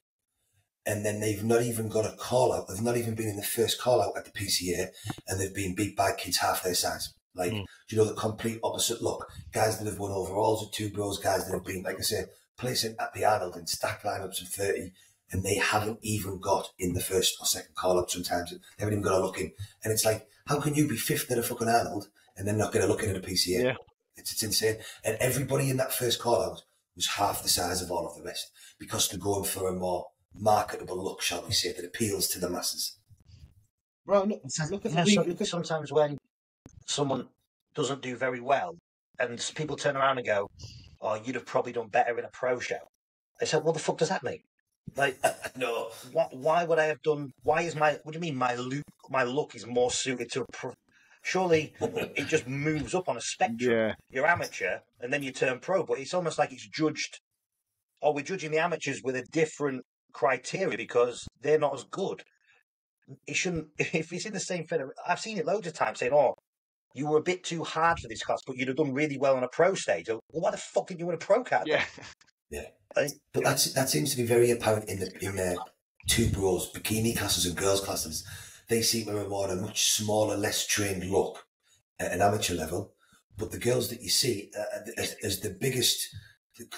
And then they've not even got a call out. They've not even been in the first call out at the PCA, and they've been beat by kids half their size. Like, you know, the complete opposite look. Guys that have won overalls at 2 Bros, guys that have been, like I say, placing at the Arnold in stacked lineups of 30, and they haven't even got in the first or second call out sometimes. They haven't even got a look in. And it's like, how can you be 5th at a fucking Arnold and then not get a look in at a PCA? Yeah. It's insane. And everybody in that first call out was half the size of all of the rest because they're going for a more marketable look, shall we say, that appeals to the masses. Bro, look at sometimes when someone doesn't do very well and people turn around and go, oh, you'd have probably done better in a pro show. I said, what the fuck does that mean? Like, no. Why would I have done? Why is what do you mean my look is more suited to a pro? Surely it just moves up on a spectrum. Yeah. You're amateur and then you turn pro, but it's almost like it's judged. Oh, we're judging the amateurs with a different criteria because they're not as good. It shouldn't. If it's in the same federation, I've seen it loads of times saying, "Oh, you were a bit too hard for this class, but you'd have done really well on a pro stage." Well, why the fuck did you win a pro card? Yeah. Yeah. But that seems to be very apparent in the 2 Bros bikini classes and girls classes. They seem to reward a much smaller, less trained look at an amateur level. But the girls that you see as the biggest,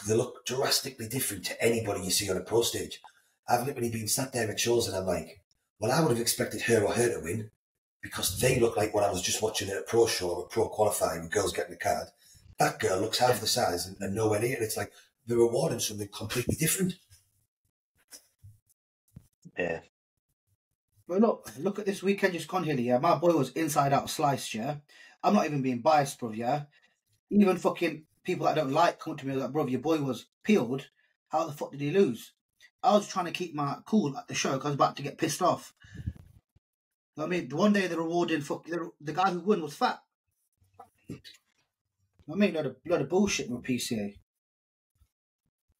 they look drastically different to anybody you see on a pro stage. I've literally been sat there at shows and I'm like, well, I would have expected her or her to win because they look like when I was just watching at a pro show or a pro qualifying with girls getting a card. That girl looks half the size and nowhere near. And it's like, they're rewarding something completely different. Yeah. Well, look at this weekend just gone here, yeah. My boy was inside out sliced, yeah. I'm not even being biased, bro, yeah. Even fucking people that I don't like come to me like, bro, your boy was peeled. How the fuck did he lose? I was trying to keep my cool at the show because I was about to get pissed off. I mean, one day they're rewarding the guy who won was fat. I mean, lot of bullshit with PCA.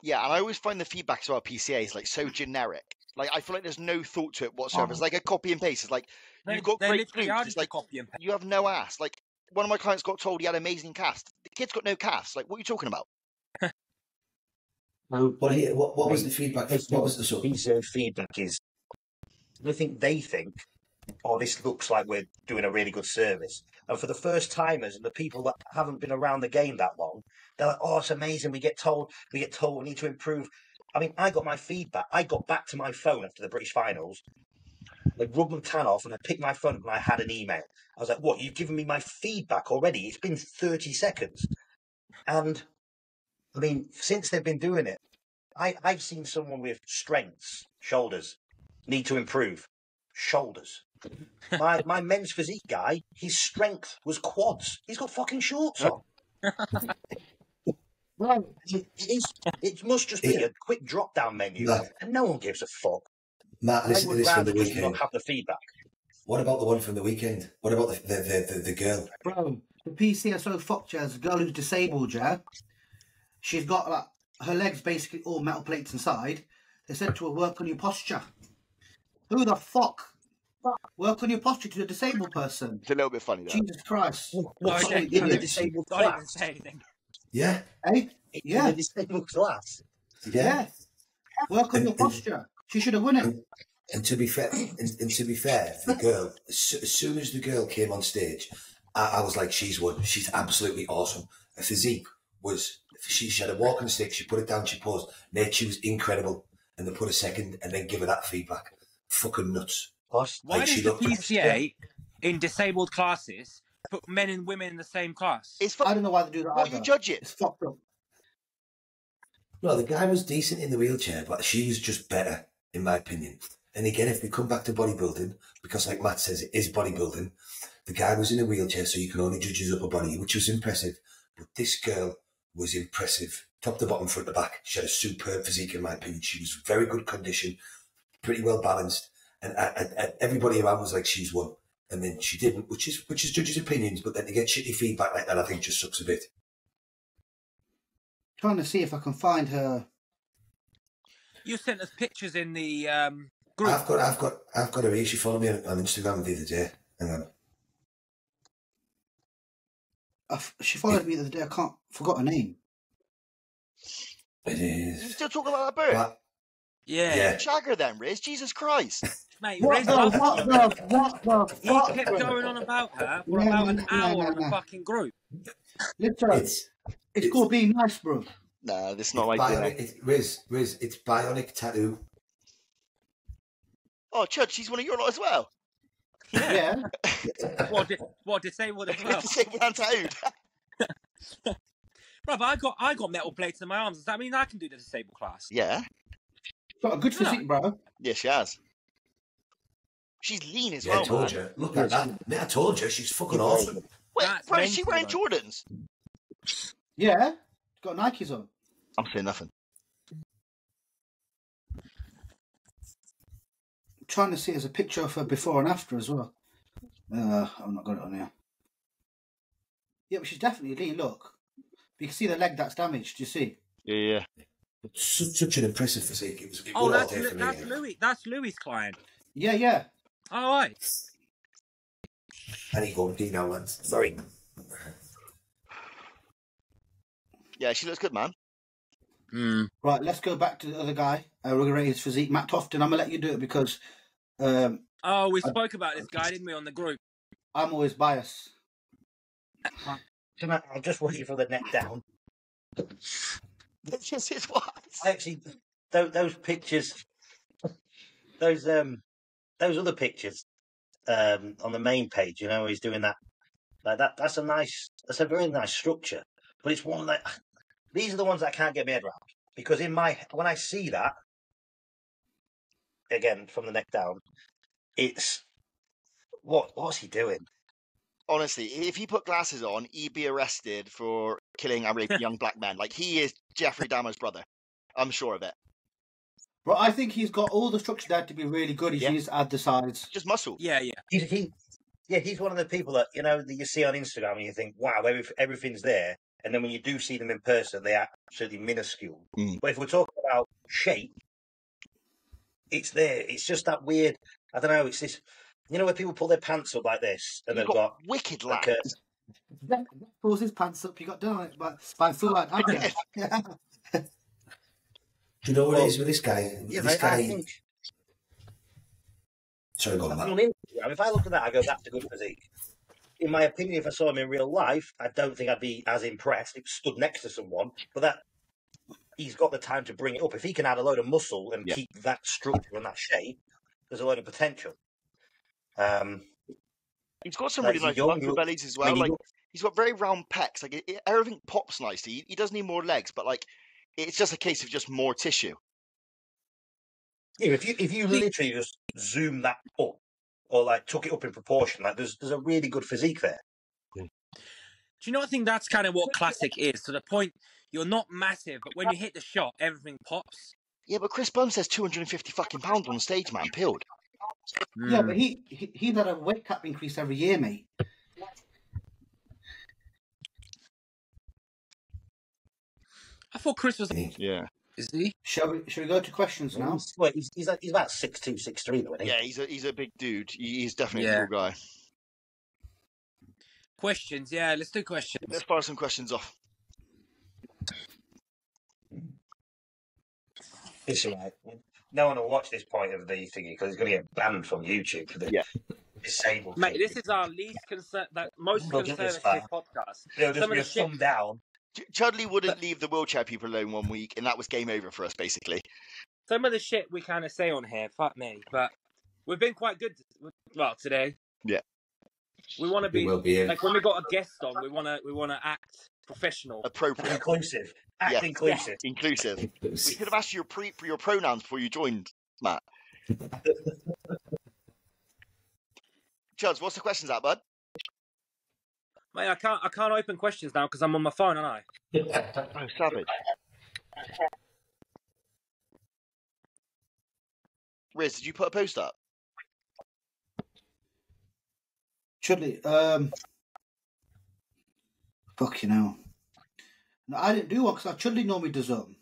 Yeah, and I always find the feedback about PCA is like so generic. Like I feel like there's no thought to it whatsoever. It's like a copy and paste. It's like you've got great glutes. It's like copy and paste. You have no ass. Like one of my clients got told he had amazing cast. The kid's got no cast. Like what are you talking about? What was the feedback? What was the sort? PCA feedback is, I think they think, oh, this looks like we're doing a really good service. And for the first timers and the people that haven't been around the game that long, they're like, oh, it's amazing. We get told we need to improve. I mean, I got my feedback. I got back to my phone after the British finals, like rubbed my tan off, and I picked my phone up and I had an email. I was like, what, you've given me my feedback already? It's been 30 seconds. And I mean, since they've been doing it, I've seen someone with strengths, shoulders, need to improve, shoulders. My men's physique guy, his strength was quads. He's got fucking shorts on. Well, it must just be a quick drop-down menu, and no one gives a fuck. Matt, listen to this from the weekend. Not have the feedback. What about the one from the weekend? What about the girl? Bro, the PC are so fucked, yeah. There's a girl who's disabled, yeah. She's got like her legs basically all metal plates inside. They said to her, work on your posture. Who the fuck? Work on your posture to a disabled person. It's a little bit funny, though. Jesus Christ. The disabled Don't even class. say anything. Yeah. Hey? Yeah. The disabled class. Yeah. Work on your posture. She should have won it. And to be fair, the girl, as soon as the girl came on stage, I was like, she's won. She's absolutely awesome. Her physique was, she had a walking stick, she put it down, she paused. Nate, she was incredible. And they put a second and then give her that feedback. Fucking nuts. Why Like, does the PCA in disabled classes put men and women in the same class? I don't know why they do that Well, either. you judge it. It's fucked up. No, the guy was decent in the wheelchair, but she was just better, in my opinion. And again, if we come back to bodybuilding, because like Matt says, it is bodybuilding, the guy was in a wheelchair, so you can only judge his upper body, which was impressive. But this girl was impressive. Top to bottom, front to back. She had a superb physique, in my opinion. She was very good condition, pretty well balanced. And everybody around was like, she's won. And then she didn't, which is judges' opinions, but then to get shitty feedback like that, I think just sucks a bit. Trying to see if I can find her. You sent us pictures in the group. I've got her here. She followed me on Instagram the other day. Hang on. She followed me the other day. I forgot her name. It is. You still talking about that bird? What? Yeah. Jagger then, Riz. Jesus Christ. Mate, What Riz the loves fuck? He kept going on about her for about an hour in the fucking group. Literally, it's gonna be nice, bro. Nah, this is not my thing. Riz, it's bionic tattoo. Oh, Chud, she's one of your lot as well. Yeah. What disabled as well? Disabled and tattooed. Brother, I got metal plates in my arms. Does that mean I can do the disabled class? Yeah. Got a good physique, bro. Yeah, she has. She's lean as Yeah, well, I told man. you. Look at that. Mate, I told you. She's fucking awesome. Wait, That's bro, is she mental, wearing though. Jordans? Yeah. Got Nikes on. I'm saying nothing. I'm trying to see there's a picture of her before and after as well. I've not got it on here. Yeah, but she's definitely lean. Look. You can see the leg that's damaged. Do you see? Yeah. Such an impressive physique. It was Oh, all that's day for me. Louis. That's Louis' client. Yeah. All right. And he got D now, lads. Sorry. Yeah, she looks good, man. Right, let's go back to the other guy. We're going to rate his physique. Matt Tofton, I'm going to let you do it because We spoke about this guy, didn't we, on the group? I'm always biased. I'm just waiting for the neck down. That's just his wife. Actually, those pictures, those other pictures on the main page, you know, he's doing that. Like that. That's a very nice structure. But it's one that these are the ones that I can't get my head around because when I see that again from the neck down, it's what's he doing? Honestly, if he put glasses on, he'd be arrested for killing and raping young black men. Like, he is Jeffrey Dahmer's brother. I'm sure of it. But I think he's got all the structure there to be really good. He needs to add the sides. Just muscle. Yeah. He's one of the people that, you know, that you see on Instagram and you think, wow, everything's there. And then when you do see them in person, they're absolutely minuscule. But if we're talking about shape, it's there. It's just that weird, I don't know, it's this, you know, where people pull their pants up like this and they've got wicked like lads. Pulls his pants up, you got done on it by Fuad. Do you know what it is with this guy? I think, Sorry, go on, on Matt. Instagram, if I look at that, I go, that's a good physique. In my opinion, if I saw him in real life, I don't think I'd be as impressed if stood next to someone. But that he's got the time to bring it up. If he can add a load of muscle and keep that structure and that shape, there's a load of potential. He's got some really nice muscle bellies as well. Like, He's got very round pecs. Like everything pops nicely. He does need more legs, but like it's just a case of just more tissue. Yeah, if you literally just zoom that up or like took it up in proportion, like there's a really good physique there. Do you know? I think that's kind of what classic is. To the point, you're not massive, but when you hit the shot, everything pops. Yeah, but Chris Bumstead's 250 fucking pounds on stage, man. Peeled. Yeah, but he had a weight cap increase every year, mate. I thought Chris was. Yeah. Is he? Shall we go to questions now? He's about 6'2", 6'3", though, isn't he? Yeah, he's a big dude. He's definitely a cool guy. Questions, yeah. Let's do questions. Let's fire some questions off. It's all right. No one will watch this point of the thingy because it's going to get banned from YouTube for the disabled. Mate, this is our least most conservative podcast. It'll just be a thumb down. Chudley wouldn't leave the wheelchair people alone 1 week, and that was game over for us, basically. Some of the shit we kind of say on here, fuck me, but we've been quite good. Well, today, yeah. We want to be like when we got a guest on. We want to act professional, appropriate, inclusive, inclusive. Inclusive. We could have asked you your pronouns before you joined, Matt. Chuds, what's the questions at, bud? Mate, I can't open questions now because I'm on my phone, aren't I? Oh, savage. Riz, did you put a post up? Chudley, fucking hell. No, I didn't do one because Chudley normally does them.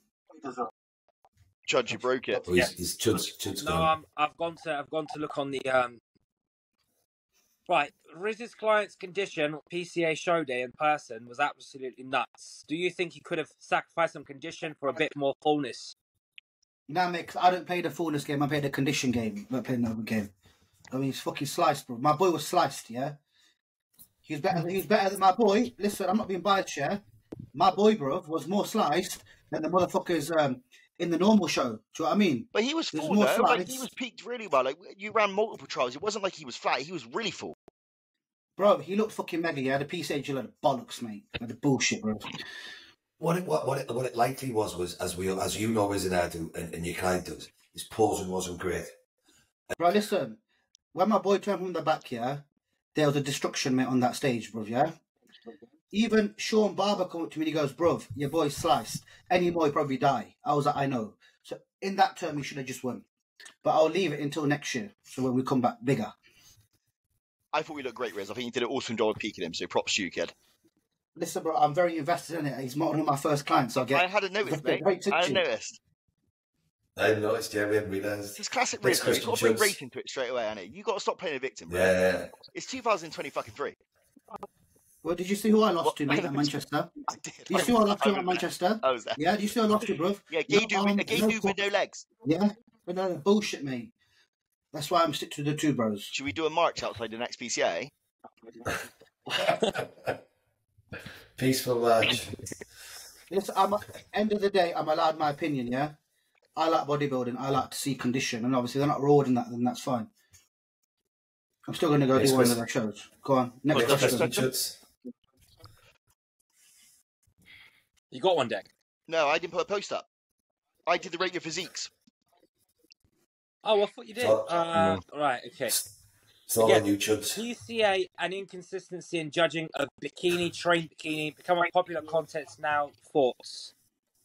Chud, you broke it. Oh, he's Chud's gone. I've gone to look on the Right, Riz's client's condition, PCA show day in person, was absolutely nuts. Do you think he could have sacrificed some condition for a bit more fullness? Nah, mate, I don't play the fullness game. I play the condition game. I don't play another game. I mean, he's fucking sliced, bro. My boy was sliced, yeah? He was better than my boy. Listen, I'm not being biased, yeah? My boy, bro, was more sliced than the motherfuckers in the normal show. Do you know what I mean? But he was full, though. Like, he was peaked really well. Like, you ran multiple trials. It wasn't like he was flat. He was really full. Bro, he looked fucking mega. He had a PCA gel and bollocks, mate. Had the bullshit, bro. What it likely was as you know as I do and your client does, his posing wasn't great. Bro, listen, when my boy turned from the back, yeah, there was a destruction, mate, on that stage, bro, yeah? Even Sean Barber come up to me and he goes, bro, your boy's sliced. Any more, he'd probably die. I was like, I know. So in that term, he should have just won. But I'll leave it until next year, so when we come back bigger. I thought we looked great, Riz. I think you did an awesome job of peaking him, so props to you, kid. Listen, bro, I'm very invested in it. He's one of my first clients, so I hadn't noticed, mate. I hadn't noticed. I noticed, yeah, we haven't realised. It's classic Riz. You've got to bring race into it straight away, Annie. You've got to stop playing a victim, bro. Yeah. It's 2023. Well, did you see who I lost to, mate, at Manchester? I did. Did you see who I lost to at Manchester? I was there. Yeah, did you see who I lost to, bro? Yeah, gay dude with no legs. Yeah, but no, bullshit, mate. That's why I'm stick to the two bros. Should we do a march outside the next PCA? Peaceful march. Listen, end of the day, I'm allowed my opinion, yeah? I like bodybuilding, I like to see condition, and obviously they're not rewarding that, then that's fine. I'm still going to go do one of their shows. Go on, next question. You got one, Deck? No, I didn't put a post up. I did the rate your physiques. Oh, I thought you did. Right, okay. It's all on you, Chuds. PCA and inconsistency in judging of trained bikini become a popular contest now. Thoughts?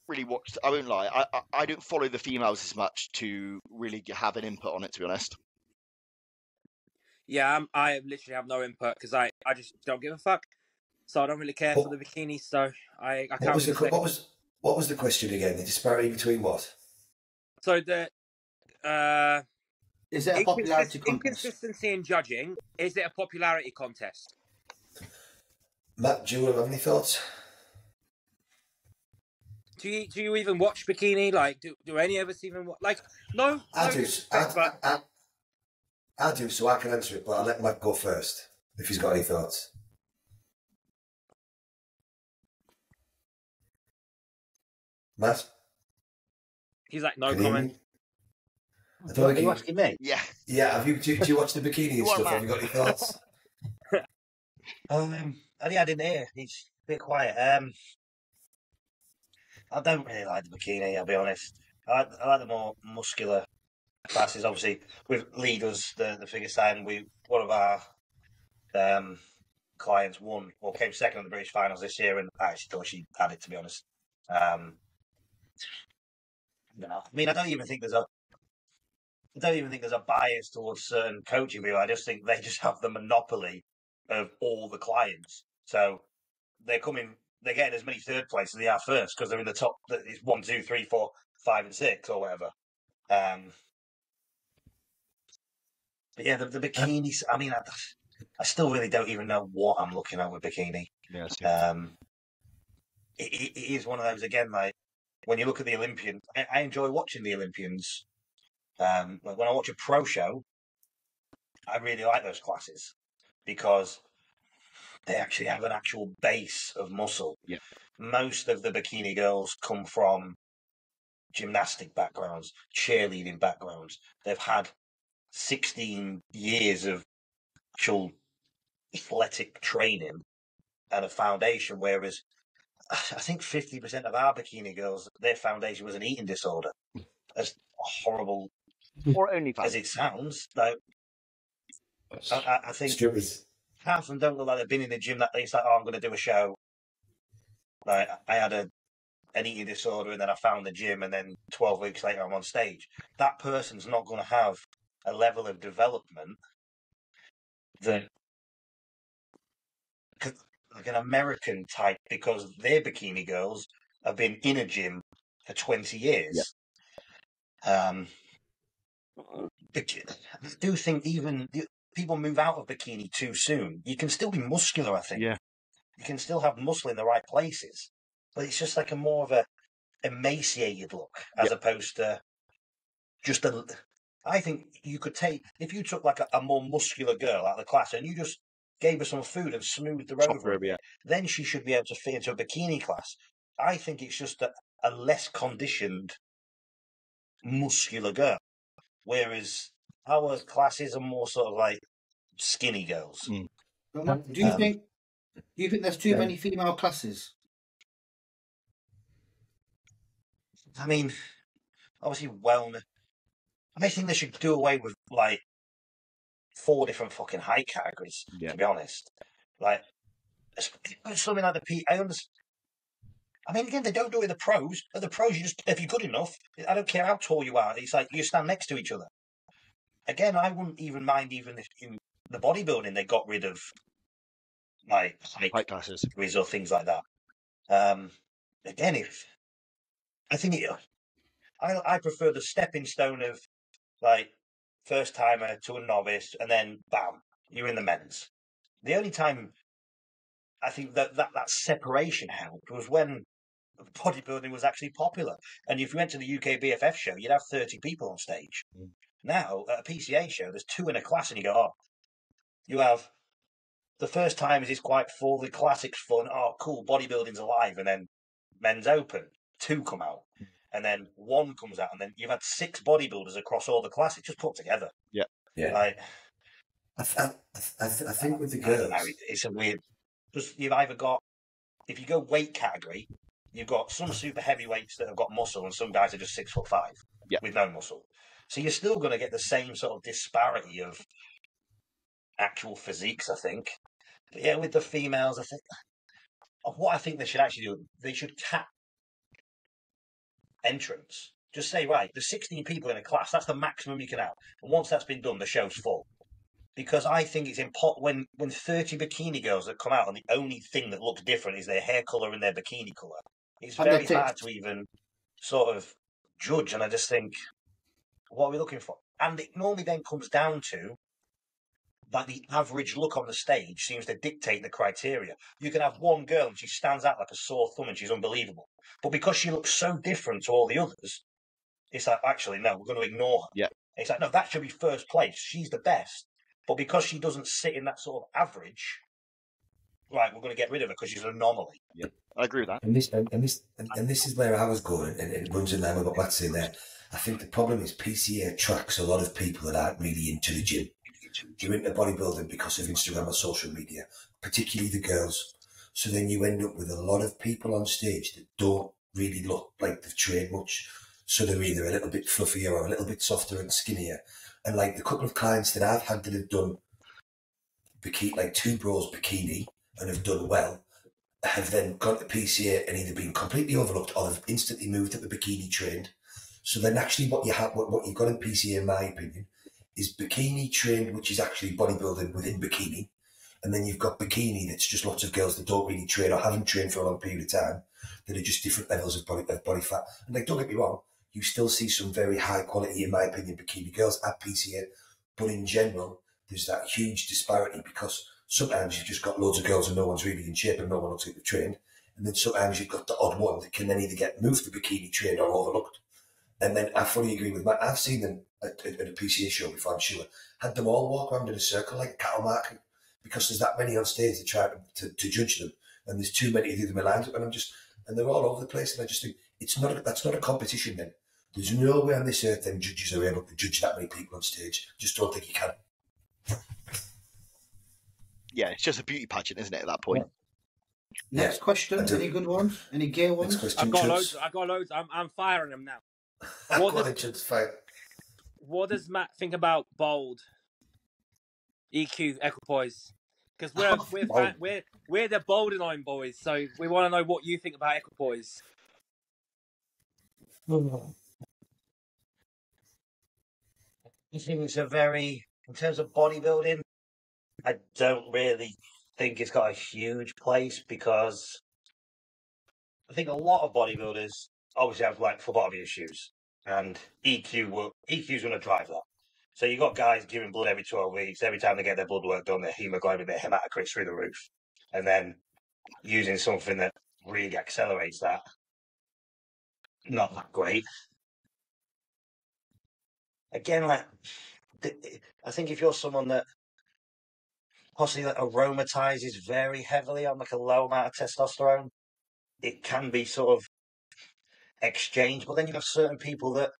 Really watched. I won't lie. I don't follow the females as much to really have an input on it, to be honest. Yeah, I literally have no input because I just don't give a fuck. So I don't really care for the bikinis. So I can't. What was the question again? The disparity between what? So the is it a popularity contest? Inconsistency in judging. Is it a popularity contest? Matt, do you have any thoughts? Do you even watch bikini? Like, do any of us even watch? Like, no. I do. I do, so I can answer it. But I'll let Matt go first if he's got any thoughts. Matt? He's like, no comment. I don't Are you asking me? Yeah. Yeah, do you watch the bikini and stuff? Have you got any thoughts? I didn't hear. He's a bit quiet. I don't really like the bikini, I'll be honest. I like the more muscular classes. Obviously, with leaders, the figure side, one of our clients won or came second in the British finals this year, and I actually thought she had it, to be honest. No, I mean, I don't even think there's a bias towards certain coaching people. I just think they just have the monopoly of all the clients. So they're getting as many third place as they are first because they're in the top. It's 1, 2, 3, 4, 5, and 6 or whatever. But yeah, the bikinis. I mean, I still really don't even know what I'm looking at with bikini. Yeah, it is one of those again. Like when you look at the Olympian, I enjoy watching the Olympians. Like when I watch a pro show, I really like those classes because they actually have an actual base of muscle. Yeah. Most of the bikini girls come from gymnastic backgrounds, cheerleading backgrounds. They've had 16 years of actual athletic training and a foundation, whereas I think 50% of our bikini girls, their foundation was an eating disorder. As horrible or only as it sounds, like I think half of them don't look like they've been in the gym that day. It's like, oh, I'm going to do a show. Like I had an eating disorder, and then I found the gym, and then 12 weeks later I'm on stage. That person's not going to have a level of development that like an American type, because their bikini girls have been in a gym for 20 years. Yeah. I do think even people move out of bikini too soon. You can still be muscular, I think. Yeah. You can still have muscle in the right places, but it's just like a more of a emaciated look as opposed to just a. I think you could take, if you took like a more muscular girl out of the class and you just gave her some food and smoothed her over, then she should be able to fit into a bikini class. I think it's just a less conditioned muscular girl, whereas our classes are more sort of like skinny girls. Do you think there's too many female classes? I mean, obviously wellness. I think they should do away with like 4 different fucking height categories. To be honest, like something like the I mean, again, they don't do it with the pros. At the pros, you just, if you're good enough, I don't care how tall you are. It's like you stand next to each other. Again, I wouldn't even mind even if in the bodybuilding they got rid of like height classes or things like that. Again, I prefer the stepping stone of like first timer to a novice, and then bam, you're in the men's. The only time I think that separation helped was when bodybuilding was actually popular. And if you went to the UK BFF show, you'd have 30 people on stage. Now, at a PCA show, there's 2 in a class, and you go, oh, you have the first timers is quite full, the classics fun, oh, cool, bodybuilding's alive, and then men's open, 2 come out, and then 1 comes out, and then you've had 6 bodybuilders across all the classes just put together. Yeah. Like, I think with the girls, it's a weird. Because you've either got, if you go weight category, you've got some super heavyweights that have got muscle, and some guys are just 6'5" with no muscle. So you're still going to get the same sort of disparity of actual physiques, I think. But yeah, with the females, I think what I think they should actually do, they should cap entrance. Just say, right, there's 16 people in a class. That's the maximum you can have. And once that's been done, the show's full. Because I think it's important when 30 bikini girls that come out and the only thing that looks different is their hair colour and their bikini colour, it's very hard to even sort of judge. And I just think, what are we looking for? And it normally then comes down to that the average look on the stage seems to dictate the criteria. You can have one girl and she stands out like a sore thumb and she's unbelievable. But because she looks so different to all the others, it's like, actually, no, we're going to ignore her. Yeah. It's like, no, that should be first place. She's the best. But because she doesn't sit in that sort of average, right, we're going to get rid of her because she's an anomaly. Yeah, I agree with that. And this is where I was going, and it runs in line with what Matt's saying there. I think the problem is PCA attracts a lot of people that aren't really into the gym. You're into bodybuilding because of Instagram or social media, particularly the girls. So then you end up with a lot of people on stage that don't really look like they've trained much. So they're either a little bit fluffier or a little bit softer and skinnier. And like the couple of clients that I've had that have done bikini, like 2 bros bikini, and have done well, have then gone to PCA and either been completely overlooked or have instantly moved up the bikini trained. So then actually what you've got in PCA, in my opinion, is bikini trained, which is actually bodybuilding within bikini. And then you've got bikini that's just lots of girls that don't really train or haven't trained for a long period of time, that are just different levels of body fat. And like, don't get me wrong, you still see some very high quality, in my opinion, bikini girls at PCA. But in general, there's that huge disparity because sometimes you've just got loads of girls and no one's really in shape and no one looks like they've trained. And then sometimes you've got the odd one that can then either get moved to bikini trained or overlooked. And then I fully agree with Matt. I've seen them at a PCA show before, I'm sure. Had them all walk around in a circle like a cattle market because there's that many on stage that try to judge them, and there's too many to do them in lines. And they're all over the place. And I just think that's not a competition. Then there's no way on this earth then judges are able to judge that many people on stage. Just don't think you can. Yeah, it's just a beauty pageant, isn't it? At that point. Next question. Any good ones? Any gay ones? I've got loads. I'm firing them now. What does Matt think about bold EQ Equipoise? Because we're the Boldenline boys, so we want to know what you think about Equipoise. I think it's in terms of bodybuilding, I don't really think it's got a huge place because I think a lot of bodybuilders obviously have like phlebotomy issues, and EQ's going to drive that. So you've got guys giving blood every 12 weeks. Every time they get their blood work done, their hemoglobin, their hematocrits through the roof. And then using something that really accelerates that, not that great. Again, like, I think if you're someone that possibly that aromatizes very heavily on like a low amount of testosterone, it can be sort of exchanged. But then you have certain people that,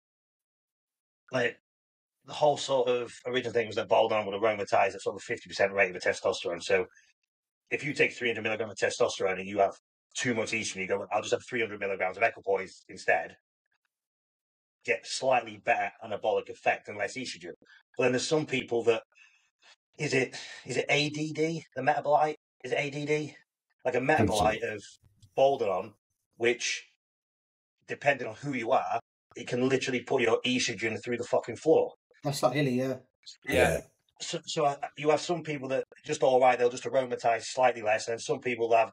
like, the whole sort of original thing was that Bolden would aromatize at sort of 50% rate of testosterone. So if you take 300 milligrams of testosterone and you have too much estrogen, you go, I'll just have 300 milligrams of Equipoise instead. Get slightly better anabolic effect and less estrogen. But then there's some people that, is it ADD, the metabolite? Is it ADD? Like a metabolite of Bolden, which, depending on who you are, it can literally put your estrogen through the fucking floor. That's like Illy, yeah. So you have some people that just all right, they'll just aromatize slightly less, and some people have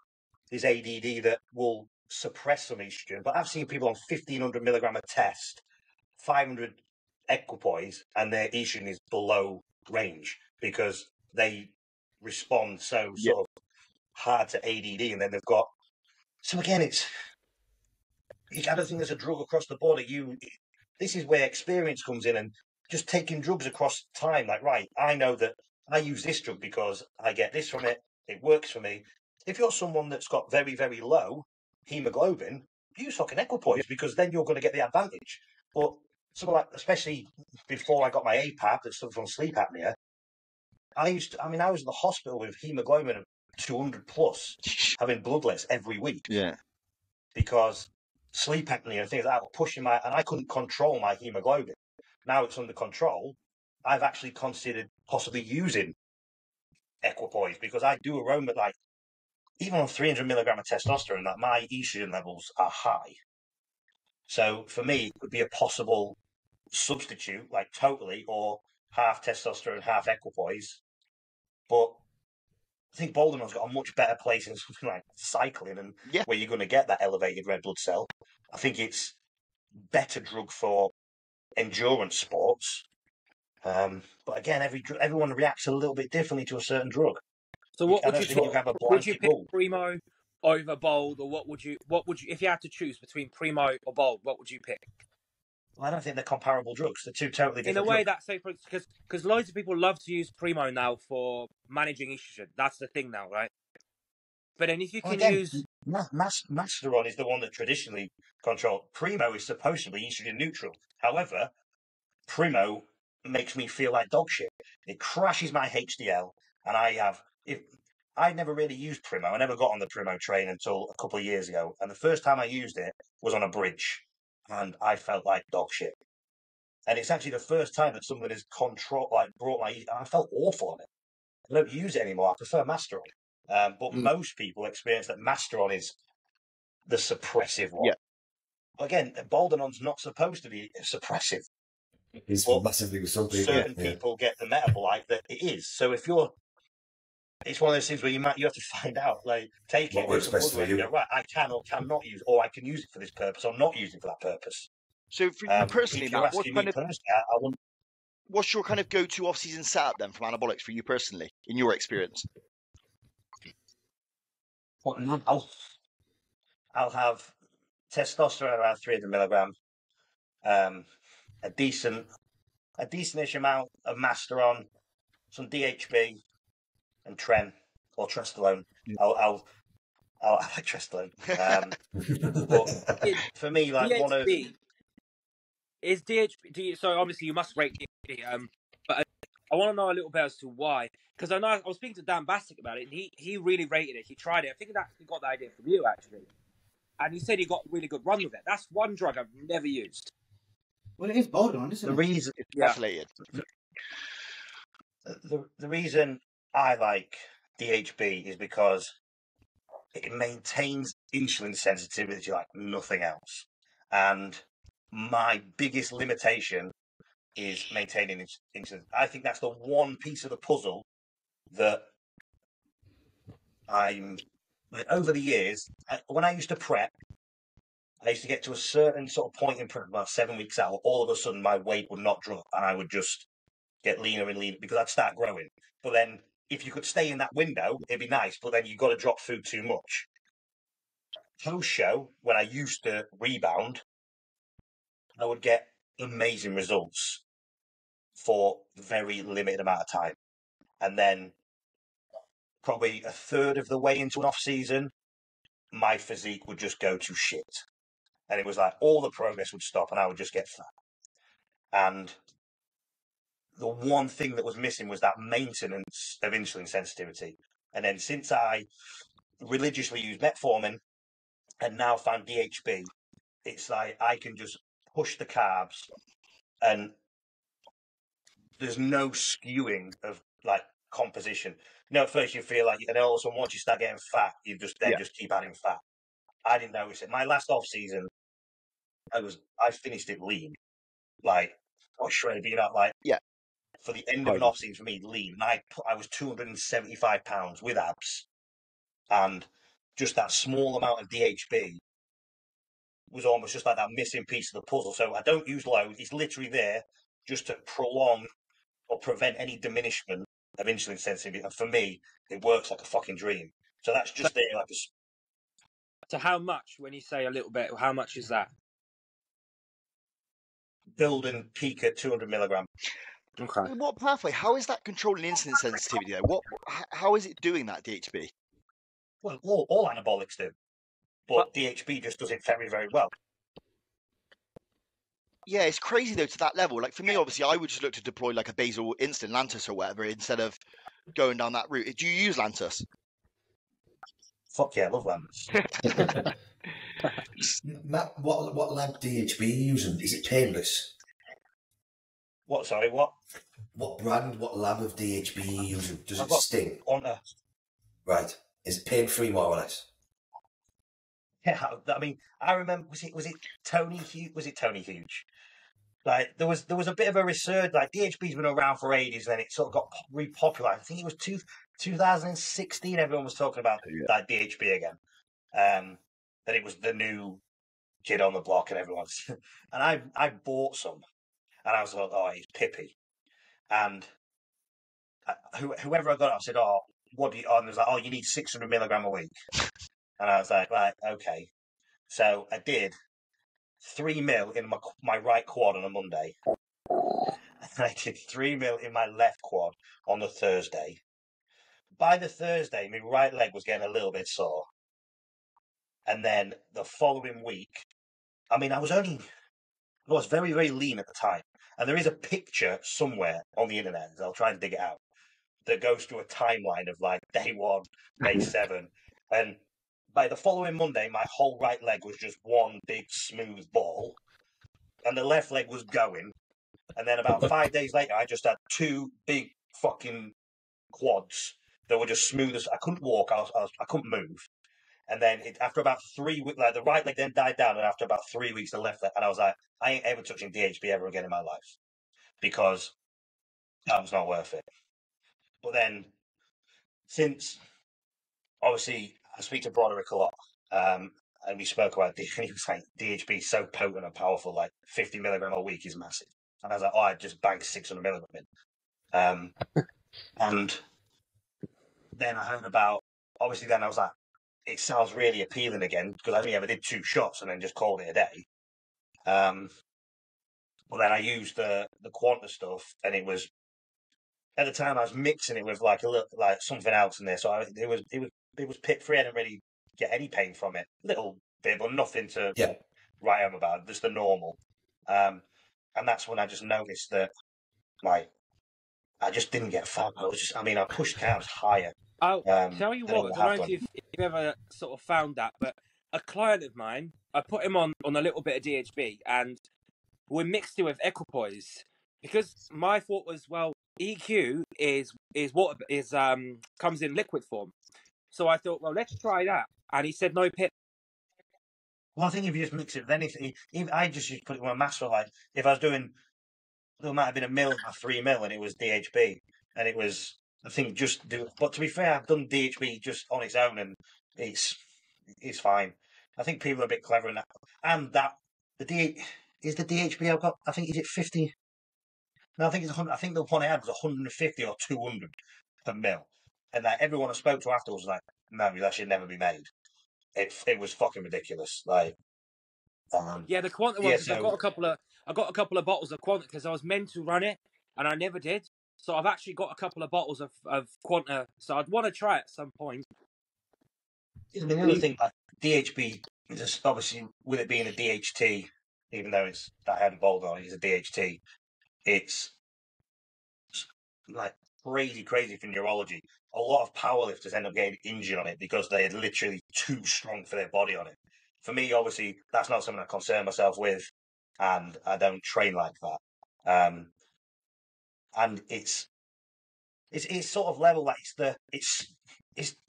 this ADD that will suppress some estrogen. But I've seen people on 1,500 milligram of test, 500 Equipoise, and their estrogen is below range because they respond so sort of hard to ADD, and then they've got. So again, I don't think there's a drug across the board. This is where experience comes in, and just taking drugs across time. Like, right, I know that I use this drug because I get this from it. It works for me. If you're someone that's got very, very low hemoglobin, use fucking Equipoise because then you're going to get the advantage. But something like, especially before I got my APAP that suffered from sleep apnea, I was in the hospital with hemoglobin of 200 plus, having bloodlets every week. Yeah. Because sleep apnea and things like that were pushing and I couldn't control my hemoglobin. Now it's under control. I've actually considered possibly using Equipoise because I do aroma, like, even on 300 milligram of testosterone, that my estrogen levels are high. So for me, it would be a possible substitute, like totally, or half testosterone, half Equipoise. But I think Boldenon's got a much better place in something like cycling and where you're going to get that elevated red blood cell. I think it's better drug for endurance sports. But again, everyone reacts a little bit differently to a certain drug. So what would you pick rule. Primo over Bold, or what would you if you had to choose between Primo or Bold, what would you pick? Well, I don't think they're comparable drugs. They're two totally different. In a way, drugs. that's because loads of people love to use Primo now for managing estrogen. That's the thing now, right? But then if you can use Masteron is the one that traditionally controlled. Primo is supposed to be estrogen neutral. However, Primo makes me feel like dog shit. It crashes my HDL, and I never really used Primo. I never got on the Primo train until a couple of years ago. And the first time I used it was on a bridge, and I felt like dog shit. And it's actually the first time that somebody has brought my. I felt awful on it. I don't use it anymore. I prefer Masteron. But most people experience that Masteron is the suppressive one. Yeah. Again, Boldenon's not supposed to be suppressive. It's massively with some people. Certain people get the metabolite that it is. So if you're, it's one of those things where you have to find out, like, take What it. works best for you. Go, right, I can or cannot use, or I can use it for this purpose, or not use it for that purpose. So for you personally, Matt, what's your kind of go-to off-season setup then from anabolics for you personally, in your experience? What now? I'll have testosterone around 300 milligram, a decentish amount of Masteron, some DHB, and Tren or Trestolone. I like Trestolone. But for me, like DHB, one of is DHB. So obviously you must rate DHB. But I want to know a little bit as to why, because I know I was speaking to Dan Bassick about it, and he really rated it. He tried it. I think he got the idea from you actually, and he said he got a really good run with it. That's one drug I've never used. Well, it is Boldenon, isn't it? The reason it's methylated. The reason I like DHB is because it maintains insulin sensitivity like nothing else. And my biggest limitation is maintaining insulin. I think that's the one piece of the puzzle that over the years, when I used to prep, I used to get to a certain sort of point in prep, about 7 weeks out, all of a sudden my weight would not drop and I would just get leaner and leaner because I'd start growing. But then if you could stay in that window, it'd be nice, but then you've got to drop food too much. Post-show, when I used to rebound, I would get amazing results for a very limited amount of time. And then probably a third of the way into an off-season, my physique would just go to shit. And it was like all the progress would stop and I would just get fat. And the one thing that was missing was that maintenance of insulin sensitivity. And then since I religiously used metformin and now found DHB, it's like I can just push the carbs and there's no skewing of like composition. At first you feel like, and also once you start getting fat, you just keep adding fat. I didn't notice it. My last off season, I finished it lean, like shredded, for the end of an off season for me, lean. And I was 275 pounds with abs, and just that small amount of DHB was almost just like that missing piece of the puzzle. So I don't use loads; it's literally there just to prolong or prevent any diminishment of insulin sensitivity. And for me, it works like a fucking dream. So that's just there, like a. So how much? When you say a little bit, how much is that? Build and peak at 200 milligram. Okay. What pathway? How is that controlling insulin sensitivity though? How is it doing that, DHB? Well, all anabolics do, but DHB just does it very, very well. Yeah, it's crazy though to that level. Like for me, obviously, I would just look to deploy like a basal insulin Lantus or whatever instead of going down that route. Do you use Lantus? Fuck yeah, I love Lantus. Matt, what lab DHB are you using? Is it painless? What? Sorry, what? What brand, what lab of DHB are you using? Does it sting? Honor. Right. Is it pain-free more or less? Yeah, I mean, I remember, was it Tony Hughes? Was it Tony Hughes? Like, there was a bit of a resurgence, like, DHB's been around for ages, and then it sort of got repopularized. I think it was 2016, everyone was talking about like DHB again. That it was the new kid on the block and everyone's... And I bought some, and I was like, oh, he's pippy. And whoever I got it, I said, oh, what do you... And it was like, oh, you need 600 milligram a week. And I was like, right, okay. So I did 3 mil in my right quad on a Monday. And I did 3 mil in my left quad on the Thursday. By the Thursday, my right leg was getting a little bit sore. And then the following week, I mean, I was very, very lean at the time. And there is a picture somewhere on the internet, I'll try and dig it out. that goes through a timeline of like day 1, day 7, and by the following Monday, my whole right leg was just one big smooth ball, and the left leg was going. And then about 5 days later, I just had 2 big fucking quads that were just smooth as I couldn't walk. I couldn't move. And then after about 3 weeks, like the right leg then died down, and after about 3 weeks, the left leg, and I was like, I ain't ever touching DHB ever again in my life because that was not worth it. But then, since obviously I speak to Broderick a lot, and we spoke about and he was like, DHB is so potent and powerful, like 50 milligram a week is massive. And I was like, I just banked 600 milligram in. And then I heard about, obviously, then I was like, it sounds really appealing again because I only ever did 2 shots and then just called it a day. But then I used the Quanta stuff, and it was at the time I was mixing it with like a little, like something else in there, so it was pit free. I didn't really get any pain from it, little bit, but nothing to write home about. Just the normal. And that's when I just noticed that, like, I just didn't get fat. I pushed counts higher. I'll tell you what, I don't know if you've ever sort of found that, but a client of mine, I put him on a little bit of DHB, and we mixed it with Equipoise, because my thought was, well, EQ is what is comes in liquid form. So I thought, well, let's try that. And he said no pit. Well, I think if you just mix it with anything, I just used to put it in a master. Like, if I was doing, there might have been a mil or 3 mil, and it was DHB, and it was, I think, but to be fair, I've done DHB just on its own, and it's fine. I think people are a bit clever in that. And that, is the DHB I've got, I think, is it 50? No, I think it's 100. I think the one I had was 150 or 200 per mil. And like, everyone I spoke to afterwards was like, no, that should never be made. It was fucking ridiculous. Like, the Quanta ones. So, I got a couple of bottles of Quanta because I was meant to run it and I never did. So I've actually got a couple of bottles of Quanta. So I'd want to try it at some point. I mean, the other thing, like DHB, is obviously with it being a DHT, even though it's that head and bold on it, it's a DHT. It's like crazy for neurology. A lot of powerlifters end up getting injured on it because they're literally too strong for their body on it. For me, obviously, that's not something I concern myself with, and I don't train like that. And it's sort of level, like it's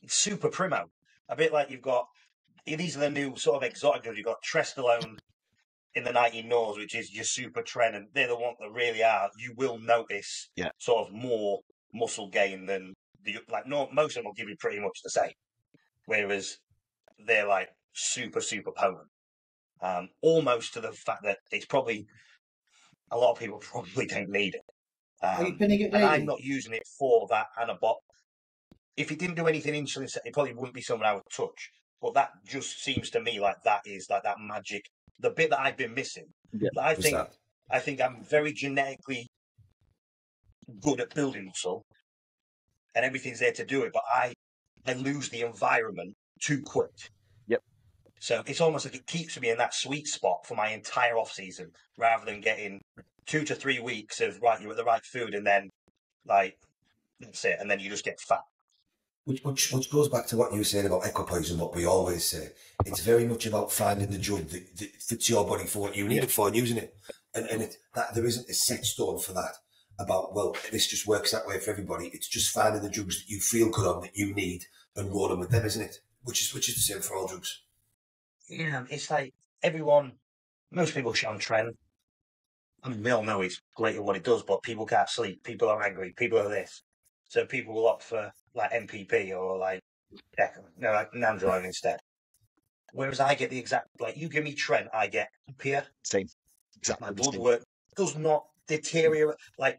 super primo. A bit like you've got, these are the new sort of exotic drugs. You've got Trestolone in the 19 Nors, which is your super tren, and they're the ones that really are. You will notice sort of more muscle gain than most of them will give you pretty much the same, whereas they're like super potent, almost to the fact that it's probably a lot of people probably don't need it. Are you pinning it daily? And I'm not using it for that anabolic. If it didn't do anything insulin, it probably wouldn't be something I would touch. But that just seems to me like that is like that magic, the bit that I've been missing. Yeah, I think I'm very genetically good at building muscle, and everything's there to do it. But I lose the environment too quick. Yep. So it's almost like it keeps me in that sweet spot for my entire off season, rather than getting 2 to 3 weeks of you're at the right food, and then like that's it, and then you just get fat. Which goes back to what you were saying about Equipoise and what we always say. It's very much about finding the drug that fits your body for what you need it for and using it. And that there isn't a set stone for that about, well, this just works that way for everybody. It's just finding the drugs that you feel good on, that you need, and rolling with them, isn't it? Which is the same for all drugs. Yeah, it's like most people shit on tren. I mean, we all know it's great at what it does, but people can't sleep, people are angry, people are this. So people will opt for like MPP or like Nandrolone instead. Whereas I get the exact, like you give me tren, I get Pia. Same. Exactly. My blood work does not deteriorate. Like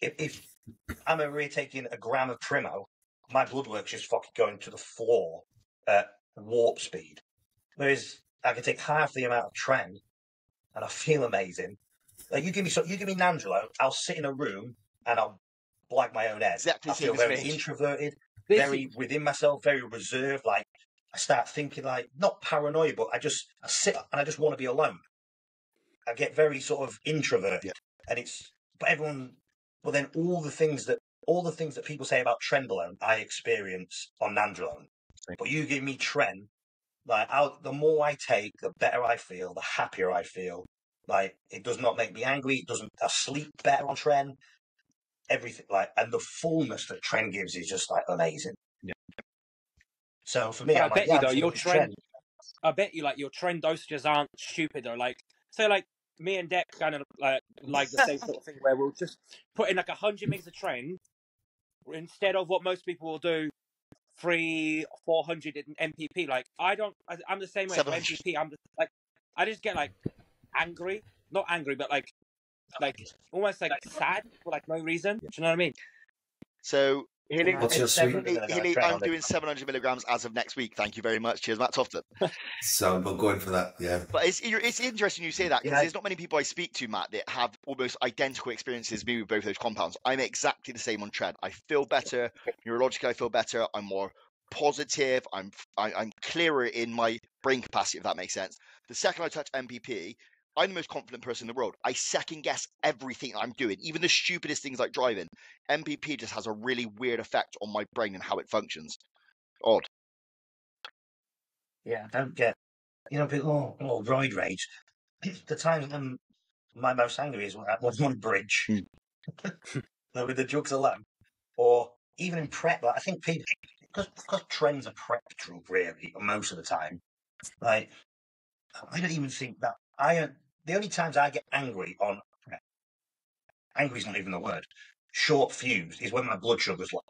if I'm taking a gram of Primo, my blood work's just fucking going to the floor at warp speed. Whereas I can take half the amount of tren and I feel amazing. Like you give me Nandrolone, I'll sit in a room and I'll blag my own head. Exactly. I feel very introverted, very within myself, very reserved. Like I start thinking like not paranoia, but I sit and I just want to be alone. I get very sort of introverted, and but then all the things that all the things that people say about Trenbolone, I experience on Nandrolone. But you give me Tren, like the more I take, the better I feel, the happier I feel. Like it does not make me angry. It doesn't. I sleep better on Tren. Everything and the fullness that Tren gives is just like amazing. Yeah. So for me, But I'm like, yeah, your Tren. I bet you like your Tren dosages aren't stupid though. Like say like me and Dex kind of like the same sort of thing where we'll just put in like 100 mgs of Tren instead of what most people will do 300-400 in MPP. Like I'm the same way for MPP. I'm like I just get like angry, not angry, but like almost like sad for like no reason. Do you know what I mean? So what's your sweet? I'm doing 700 milligrams as of next week. Thank you very much. Cheers, Matt Tofton. So I'm going for that. Yeah. But it's interesting you say that because there's not many people I speak to, Matt, that have almost identical experiences as me with both those compounds. I'm exactly the same on Tren. I feel better neurologically. I feel better. I'm more positive. I'm clearer in my brain capacity, if that makes sense. The second I touch MPP, I'm the most confident person in the world. I second guess everything I'm doing, even the stupidest things like driving. MPP just has a really weird effect on my brain and how it functions. Odd. Yeah, I don't get, people, roid rage. The time my most angry is when I was on a bridge with the jugs alone, or even in prep. Like, I think people, because Tren's a prep drug, really, most of the time. Like, I don't even think that the only times I get angry on prep, angry is not even the word, short fused, is when my blood sugar's low.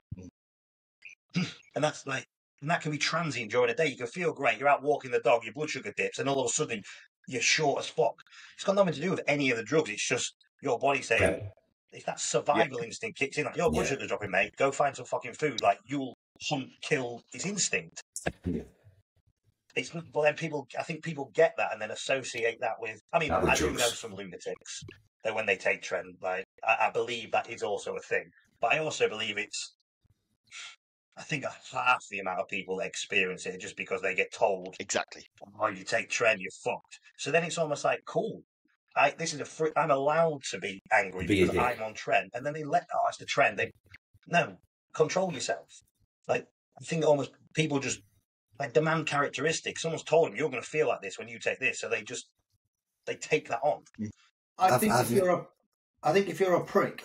And that's like, and that can be transient during a day. You can feel great. You're out walking the dog, your blood sugar dips, and all of a sudden you're short as fuck. It's got nothing to do with any of the drugs. It's just your body saying, if that survival instinct kicks in, like your blood sugar's dropping, mate, go find some fucking food. Like you'll hunt, kill. It's instinct. Yeah. It's not, but then I think people get that and then associate that with. I mean, I do know some lunatics that when they take Tren, like I believe that is also a thing. But I also believe I think half the amount of people experience it just because they get told Exactly. Oh, you take Tren, you're fucked. So then it's almost like, cool. I'm allowed to be angry because I'm on Tren, and then they it's the Tren. No, control yourself. Like I think almost people just demand characteristics. Someone's told them you're going to feel like this when you take this, so they take that on. I think if you're a prick,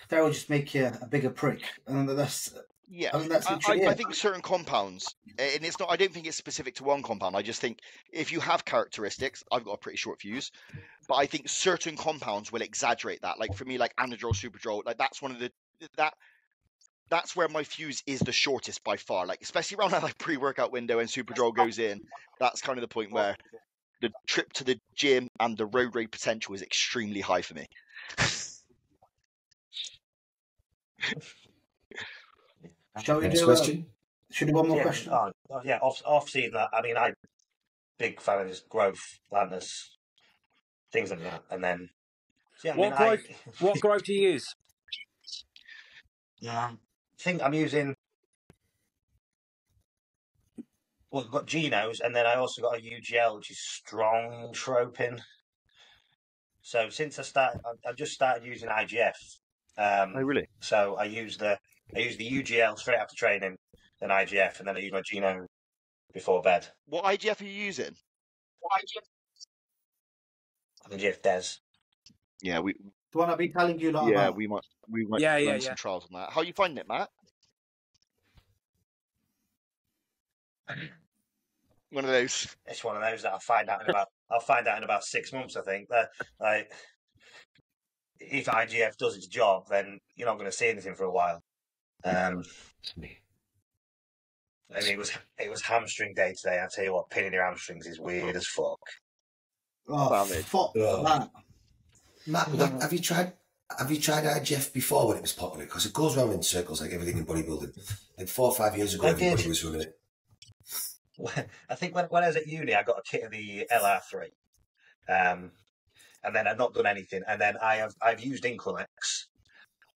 they will just make you a bigger prick, and that's. Yeah, I mean, that's I think certain compounds, and it's not. I don't think it's specific to one compound. I just think if you have characteristics, I've got a pretty short fuse, but I think certain compounds will exaggerate that. Like for me, like anadrol, superdrol, like that's one of the that's where my fuse is the shortest by far. Like especially around that like pre-workout window and superdrol goes in, that's kind of the point where the trip to the gym and the road rage potential is extremely high for me. Shall we Next do question? Should we do one more question? Off season. I mean, I'm big fan of just growth, landness, things like that. And then, what growth do you use? I think I'm using. Well, I've got Genos, and then I also got a UGL, which is strong tropin. So since I just started using IGF. Oh, really? So I use the UGL straight after training, then IGF, and then I use my Geno before bed. What IGF are you using? IGF Des. Yeah, The one I've been telling you about. Yeah, we might run some trials on that. How are you finding it, Matt? One of those. It's one of those that I'll find out in about 6 months. I think that if IGF does its job, then you're not going to see anything for a while. I mean, it was hamstring day today. I tell you what, pinning your hamstrings is weird as fuck. Oh, fuck that. Matt, have you tried IGF before when it was popular? Because it goes round in circles like everything in bodybuilding. Like 4 or 5 years ago, everybody was running it. I think when I was at uni, I got a kit of the LR3, and then I've not done anything. And then I've used Increlex.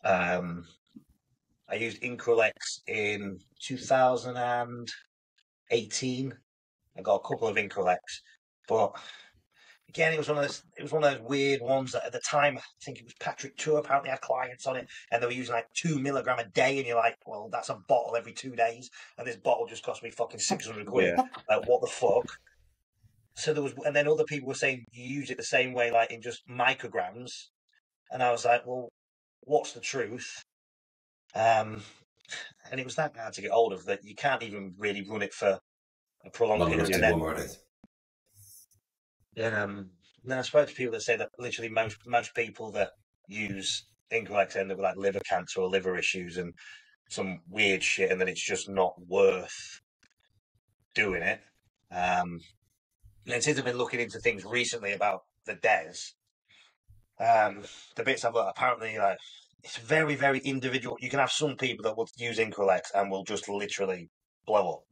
I used Increlex in 2018. I got a couple of Increlex, but again, it was one of those weird ones that at the time, I think it was Patrick Tour apparently had clients on it, and they were using like 2 milligram a day, and you're like, well, that's a bottle every 2 days, and this bottle just cost me fucking 600 quid. Yeah. Like, what the fuck? So there was, and then other people were saying you use it the same way, like in just micrograms, and I was like, well, what's the truth? And it was that hard to get hold of that you can't even really run it for a prolonged period. And then I spoke to people that say that literally most people that use Increlex end up with like liver cancer or liver issues and some weird shit, and then it's just not worth doing it. And since I've been looking into things recently about the DES, the bits I've got, apparently, like, it's very, very individual. You can have some people that will use Increlex and will just literally blow up,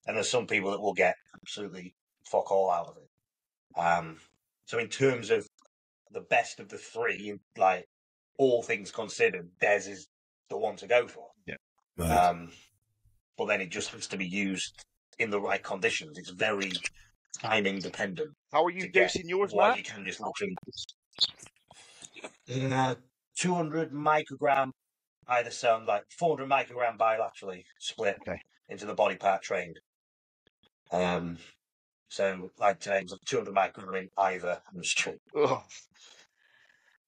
and there's some people that will get absolutely fuck all out of it. So in terms of the best of the three, like all things considered, DES is the one to go for. Yeah. Right. But then it just has to be used in the right conditions. It's very timing dependent. How are you dosing yours, Matt? You can just literally 200 microgram either side, like 400 microgram bilaterally split into the body part trained. So like today it was 200 microgram in either hamstring.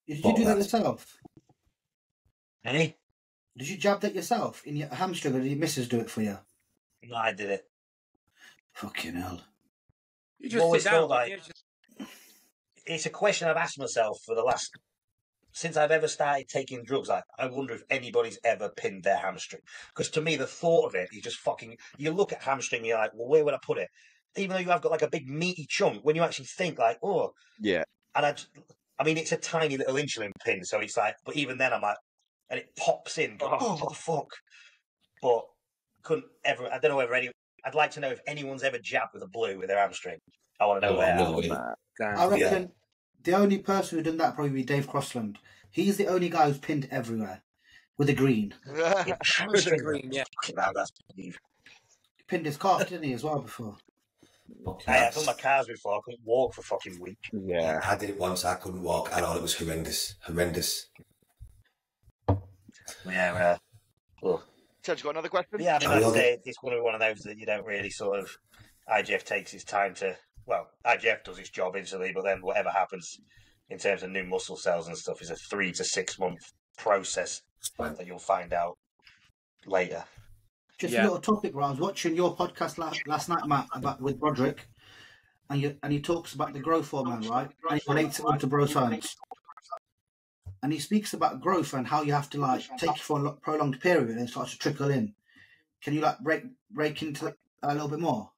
Did you do that yourself? Hey? Did you jab that yourself in your hamstring, or did your missus do it for you? No, I did it. Fucking hell. You just sit down. It's a question I've asked myself for the last, since I've ever started taking drugs. Like, I wonder if anybody's ever pinned their hamstring. Because to me, the thought of it, you look at hamstring and you're like, well, where would I put it? Even though you have got like a big meaty chunk, when you actually think like, oh. Yeah. And I mean, it's a tiny little insulin pin. So it's like, but even then I'm like, and it pops in. Oh, what the fuck? But I don't know whether I'd like to know if anyone's ever jabbed with a blue with their hamstring. I want to know where. I reckon the only person who's done that probably be Dave Crossland. He's the only guy who's pinned everywhere with a green. With a green, yeah. He pinned his calf, didn't he, as well, before? I've done my cars before. I couldn't walk for a fucking week. Yeah. I did it once. I couldn't walk at all. It was horrendous. Yeah. Ted, you got another question? Yeah, I mean, I'd say it's going to be one of those that you don't really sort of. IGF takes its time to. Well, IGF does its job instantly, but then whatever happens in terms of new muscle cells and stuff is a 3 to 6 month process that you'll find out later. Just a little topic, where I was watching your podcast last night, Matt, with Broderick, and he talks about the growth hormone, right? And he relates it to bro science. And he speaks about growth and how you have to like take it for a prolonged period and it starts to trickle in. Can you like break into it a little bit more?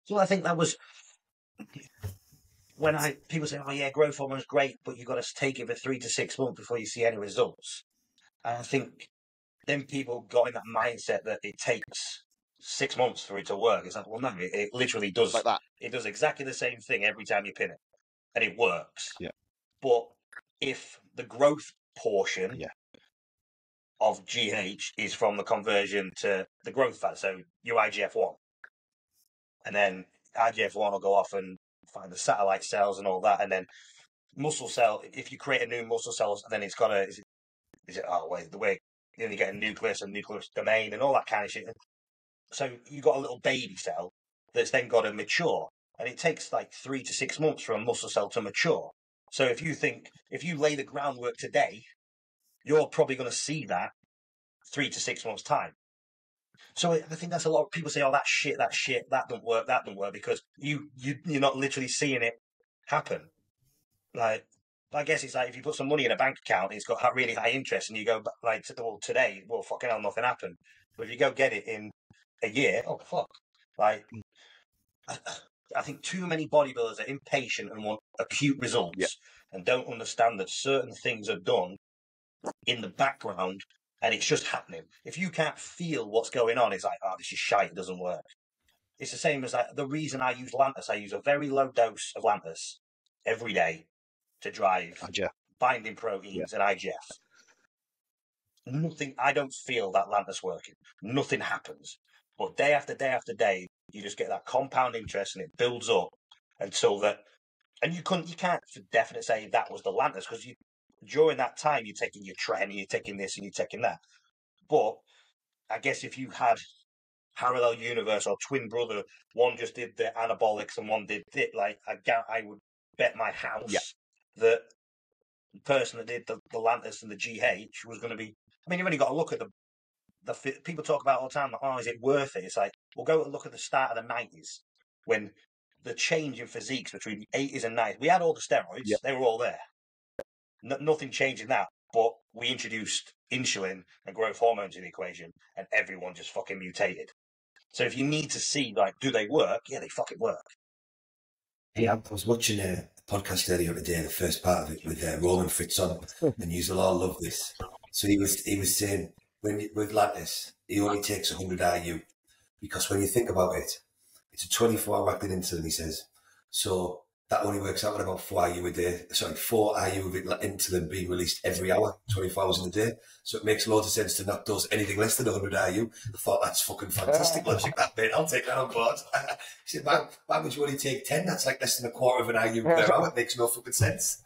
So I think that was when people say, "Oh yeah, growth hormone is great, but you've got to take it for 3 to 6 months before you see any results." And I think then people got in that mindset that it takes 6 months for it to work. It's like, well, no, it literally does. Like that. It does exactly the same thing every time you pin it, and it works. Yeah. But if the growth portion of GH is from the conversion to the growth factor, so your IGF-1, and then IGF-1 will go off and find the satellite cells and all that, and then muscle cell, if you create a new muscle cells, then it's got the way you get a nucleus and nucleus domain and all that kind of shit. So you got a little baby cell that's then got to mature, and it takes like 3 to 6 months for a muscle cell to mature. So if you lay the groundwork today, you're probably going to see that 3 to 6 months time. So I think that's a lot of people say, "Oh, that shit, that don't work," because you're not literally seeing it happen. Like, I guess it's like if you put some money in a bank account, it's got really high interest, and you go like, "Well, today, well, fucking hell, nothing happened." But if you go get it in a year, oh fuck! Like, I think too many bodybuilders are impatient and want acute results and don't understand that certain things are done in the background and it's just happening. If you can't feel what's going on, it's like, oh, this is shite, it doesn't work. It's the same as like the reason I use Lantus. I use a very low dose of Lantus every day to drive binding proteins and IGF. I don't feel that Lantus working. Nothing happens. But day after day after day, you just get that compound interest and it builds up. until that. And you can't for definite say that was the Lantis, because during that time you're taking your tren, and you're taking this and you're taking that. But I guess if you had parallel universe or twin brother, one just did the anabolics and one did it, like I would bet my house that the person that did the Lantis and the GH was going to be. I mean, you've only got to look at the people talk about all the time, like, oh, is it worth it? It's like, we'll go and look at the start of the 90s when the change in physiques between the 80s and 90s. We had all the steroids; they were all there. Nothing changed in that, but we introduced insulin and growth hormones in the equation, and everyone just fucking mutated. So if you need to see, like, do they work? Yeah, they fucking work. Yeah, I was watching a podcast earlier today, the first part of it with Roman Fritz on, and you'll all love this. So he was saying with Lantis, he only takes 100 IU because when you think about it, it's a 24-hour acting insulin. He says, so that only works out at about 4 IU a day. Sorry, 4 IU of insulin being released every hour, 24 hours in a day. So it makes loads of sense to not dose anything less than 100 IU. I thought that's fucking fantastic logic, that bit. I'll take that on board. He said, why would you only take 10? That's like less than a quarter of an IU per hour. It makes no fucking sense.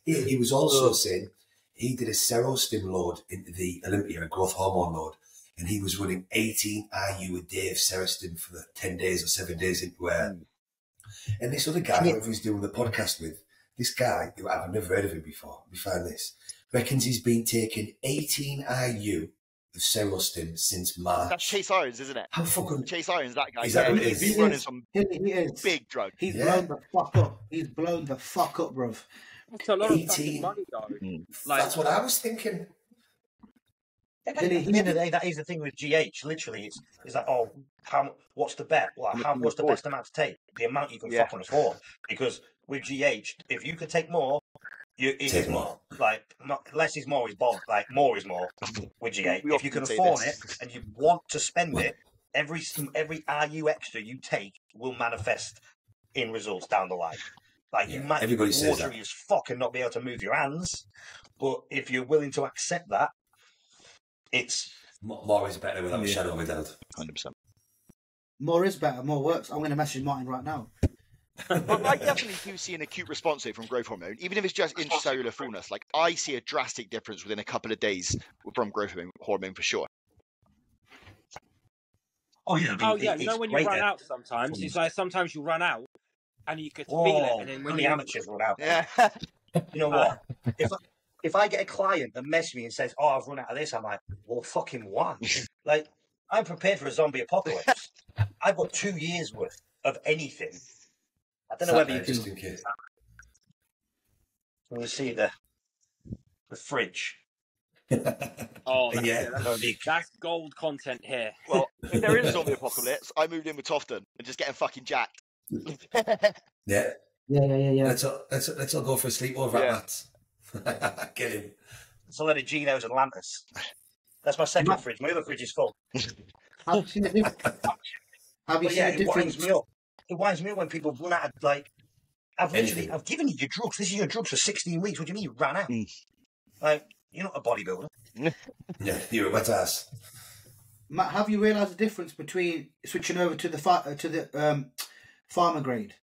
He was also saying he did a serostim load into the Olympia, a growth hormone load, and he was running 18 IU a day of serostim for the 10 days or 7 days into and this other guy, whoever he's doing the podcast with, this guy, who I've never heard of him before, we find this, reckons he's been taking 18 IU of serostim since March. That's Chase Irons, isn't it? How fucking... Chase Irons, that guy. Is that what it is? He's been running some big drug. He's blown the fuck up. He's blown the fuck up, bruv. That's a lot of 18. fucking money, though. That's what I was thinking. At the end of the day, that is the thing with GH. Literally, it's like, oh, what's the bet? Like, what's the best amount to take? The amount you can fucking afford. Because with GH, if you could take more, Take more. Like, less is more is bold. Like, more is more with GH. If you can afford it and you want to spend it, every RU extra you take will manifest in results down the line. Like, you might be watery as fuck and not be able to move your hands, but if you're willing to accept that, it's... More is better without a shadow of a doubt. 100%. More is better, more works. I'm going to message Martin right now. But I definitely do see an acute response here from growth hormone, even if it's just intracellular fullness. Like, I see a drastic difference within a couple of days from growth hormone for sure. Oh yeah, you know when you run out sometimes, it's like sometimes you run out and you could feel it, and then when the amateurs run out. Yeah. You know what? If I get a client that messages me and says, "Oh, I've run out of this," I'm like, "Well, fucking what?" Like, I'm prepared for a zombie apocalypse. I've got 2 years worth of anything. I don't know whether you can. We'll see the fridge. Oh, yeah, that's gold content here. Well, if there is a zombie apocalypse, I moved in with Tofton and just getting fucking jacked. Yeah. Let's all go for a sleepover at Matt's. Get him. It's a lot of Geno's Atlantis. That's my second fridge. My other fridge is full. Have you seen the difference? It winds me up when people run out of, like, I've given you your drugs. This is your drugs for 16 weeks. What do you mean you ran out? Like, you're not a bodybuilder. Yeah, you're a wet ass. Matt, have you realised the difference between switching over to the farmer grade?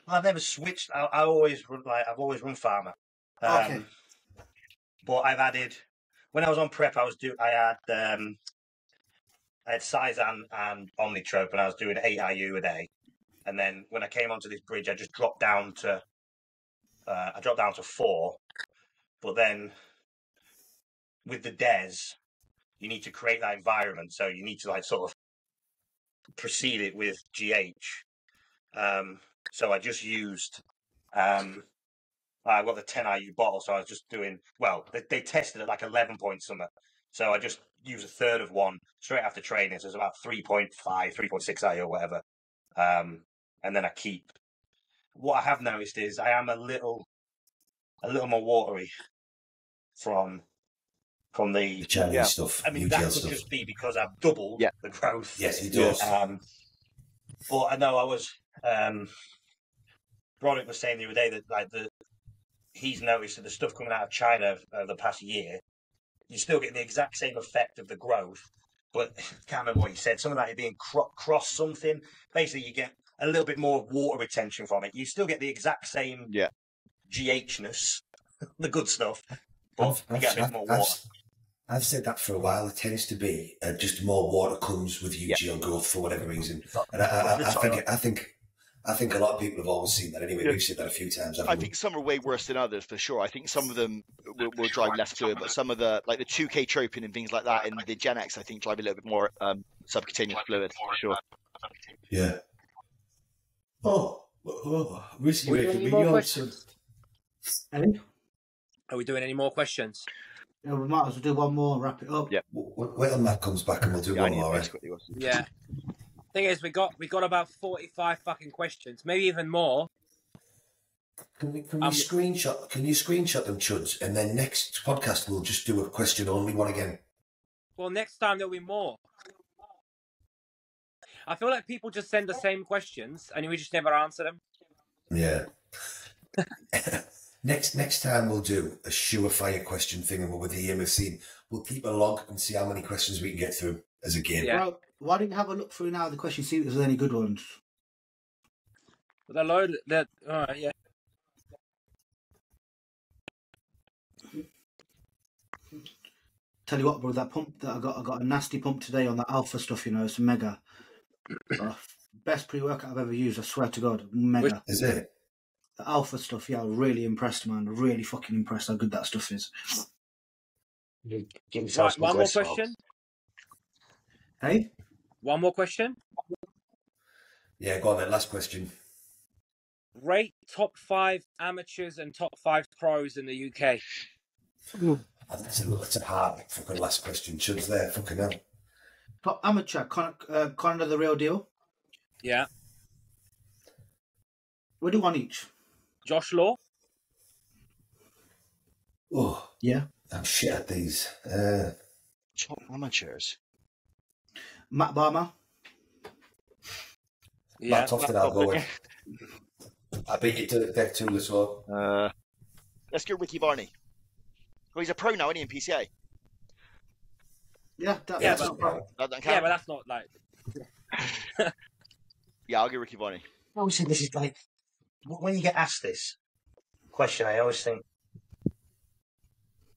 Well, I've never switched. I've always run farmer. Okay. But I've added, when I was on prep, I had Sizan and Omnitrope, and I was doing 8 IU a day. And then when I came onto this bridge, I just dropped down to 4. But then with the DES, you need to create that environment. So you need to, like, sort of precede it with GH. So I just used, I got the 10 IU bottle. So I was just doing, well, they tested it like 11 point something. So I just use a third of one straight after training. So it's about 3.5, 3.6 IU or whatever. And then I keep, what I have noticed is I am a little more watery from the Chinese stuff. I mean, that could just be because I've doubled the growth. Yes, he does. But I know I was, Broderick was saying the other day that, like, he's noticed that the stuff coming out of China the past year, you're still getting the exact same effect of the growth, but I can't remember what he said. Something like it being cross something. Basically, you get a little bit more water retention from it. You still get the exact same GH-ness, the good stuff, but you get a bit more water. I've said that for a while. It tends to be just more water comes with UGL growth for whatever reason, and I think a lot of people have always seen that anyway. We've said that a few times. I think some are way worse than others for sure. I think some of them will drive less fluid, but some of the 2K tropin and things like that, and the Gen X, I think, drive a little bit more subcutaneous fluid for sure. Yeah. Risky way for me. Are we doing any more questions? Yeah, we might as well do one more and wrap it up. Yeah. Wait till Matt comes back and we'll do one more. Right? Yeah. Thing is, we got about 45 fucking questions, maybe even more. Can you screenshot them, chuds, and then next podcast we'll just do a question only one again. Well, next time there'll be more. I feel like people just send the same questions and we just never answer them. Yeah. Next time we'll do a surefire question thing, and with the aim of seeing, we'll keep a log and see how many questions we can get through as a game. Yeah. Well, why don't you have a look through now the questions, see if there's any good ones? But alright, yeah. Tell you what, bro, that pump that I got a nasty pump today on that alpha stuff, you know, it's mega. Best pre-workout I've ever used, I swear to God, mega. Is it? The alpha stuff, yeah, really impressed, man. Really fucking impressed how good that stuff is. Right, one more question? Hey? One more question? Yeah, go on then, last question. Rate top 5 amateurs and top 5 pros in the UK. That's a hard fucking last question. Chuds there, fucking hell. Top amateur, Connor the real deal. Yeah. We'll do one each. Josh Law. Oh, yeah. I'm shit at these. Top amateurs. Matt Barmer. Yeah, Matt Tofton, I'll go with. I beat you to the deck too as well. Let's go Ricky Barney. Well, he's a pro now, isn't he, in PCA? Yeah, that's not pro. That doesn't count. Yeah, but that's not like... Yeah, I'll go Ricky Barney. Obviously, this is like... When you get asked this question, I always think...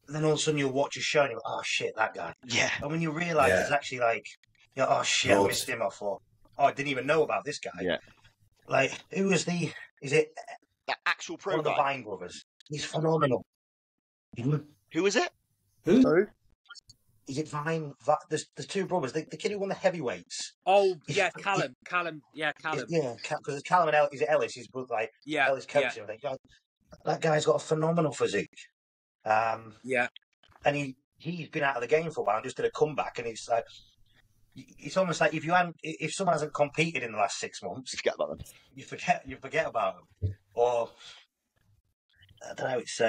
Then all of a sudden you'll watch a show and you're like, oh shit, that guy. Yeah. And when you realise it's actually like, you're like, oh shit, I missed him off, or oh, I didn't even know about this guy. Yeah. Like, who was the... Is it... That actual pro one of the guy? Vine brothers. He's phenomenal. Who is it? Who? Sorry? Is it Vine? There's two brothers. The kid who won the heavyweights. Oh, yeah, Callum. Callum. Yeah, Callum. Yeah, because Callum and Ellis, is it Ellis? He's both like Ellis coaching. Yeah. That guy's got a phenomenal physique. Yeah. And he's been out of the game for a while and just did a comeback. And it's like, it's almost like if someone hasn't competed in the last 6 months, forget about them. You forget about them. Or I don't know. It's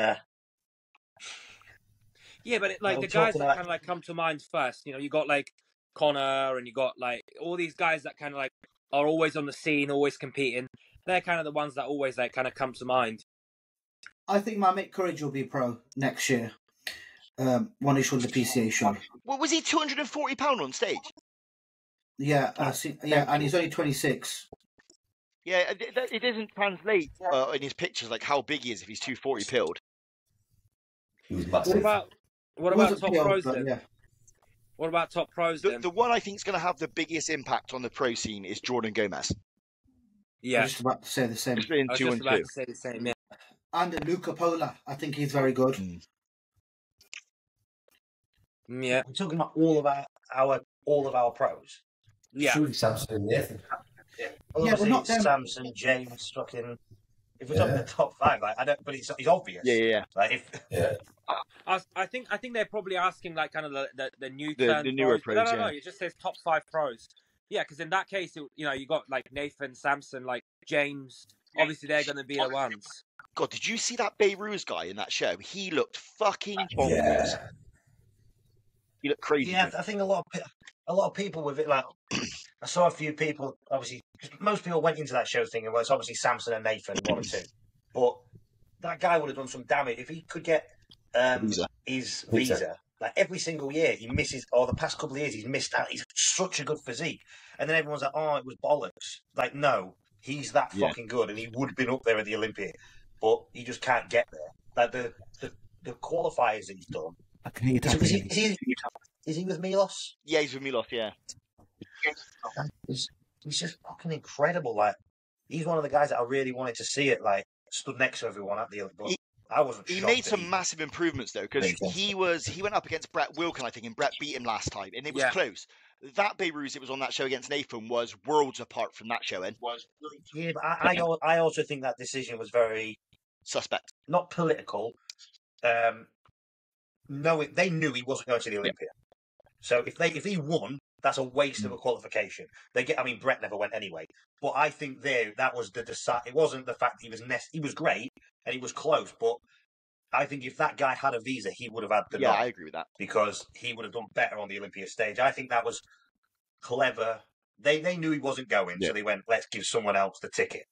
yeah, but the guys that kind of like come to mind first, you know, you got like Connor and you got like all these guys that kind of like are always on the scene, always competing. They're kind of the ones that always like kind of come to mind. I think my mate Courage will be pro next year. When he showed the PCA show. Well, was he £240 on stage? Yeah, and he's only 26. Yeah, it doesn't translate in his pictures like how big he is if he's 240 pilled. He was massive. What about top pros then? Yeah. What about top pros then? The one I think is going to have the biggest impact on the pro scene is Jordan Gomez. Yeah, I was just about to say the same. I was just about to say the same. Yeah. And Luca Pola, I think he's very good. Yeah, we're talking about all of our pros. Yeah, surely Samson and Nathan. Yeah, but not Samson, James, fucking. If we're talking the top 5, like I don't, but it's obvious. Yeah. Like I think they're probably asking like kind of the new the newer pros. No, it just says top 5 pros. Yeah, because in that case, you know, you got like Nathan, Samson, like James. Obviously, they're going to be the ones. God, did you see that Beirut guy in that show? He looked fucking bonkers. Yeah. He looked crazy. Yeah, I think a lot of people with it. Like, I saw a few people. Obviously, because most people went into that show thinking, well, it's obviously Samson and Nathan, 1 or 2. But that guy would have done some damage if he could get his visa. Like every single year, he misses, or the past couple of years, he's missed out. He's such a good physique, and then everyone's like, "Oh, it was bollocks." Like, no, He's that fucking good, and he would have been up there at the Olympia, but he just can't get there. Like the qualifiers that he's done. I can hear you tapping. Is he with Milos? Yeah, he's with Milos. Yeah, He's just fucking incredible. Like, he's one of the guys that I really wanted to see it. Like, stood next to everyone at the Olympia. I wasn't. He made some massive improvements though, because he went up against Brett Wilkin, I think, and Brett beat him last time, and it was close. That Beirut, it was on that show against Nathan, was worlds apart from that showing. Yeah, but I also think that decision was very suspect, not political. No, they knew he wasn't going to the Olympia. So if he won, that's a waste of a qualification. Brett never went anyway. But I think that was the decide. It wasn't the fact that he was great and he was close. But I think if that guy had a visa, he would have had the nod. I agree with that, because he would have done better on the Olympia stage. I think that was clever. They knew he wasn't going, so they went, let's give someone else the ticket.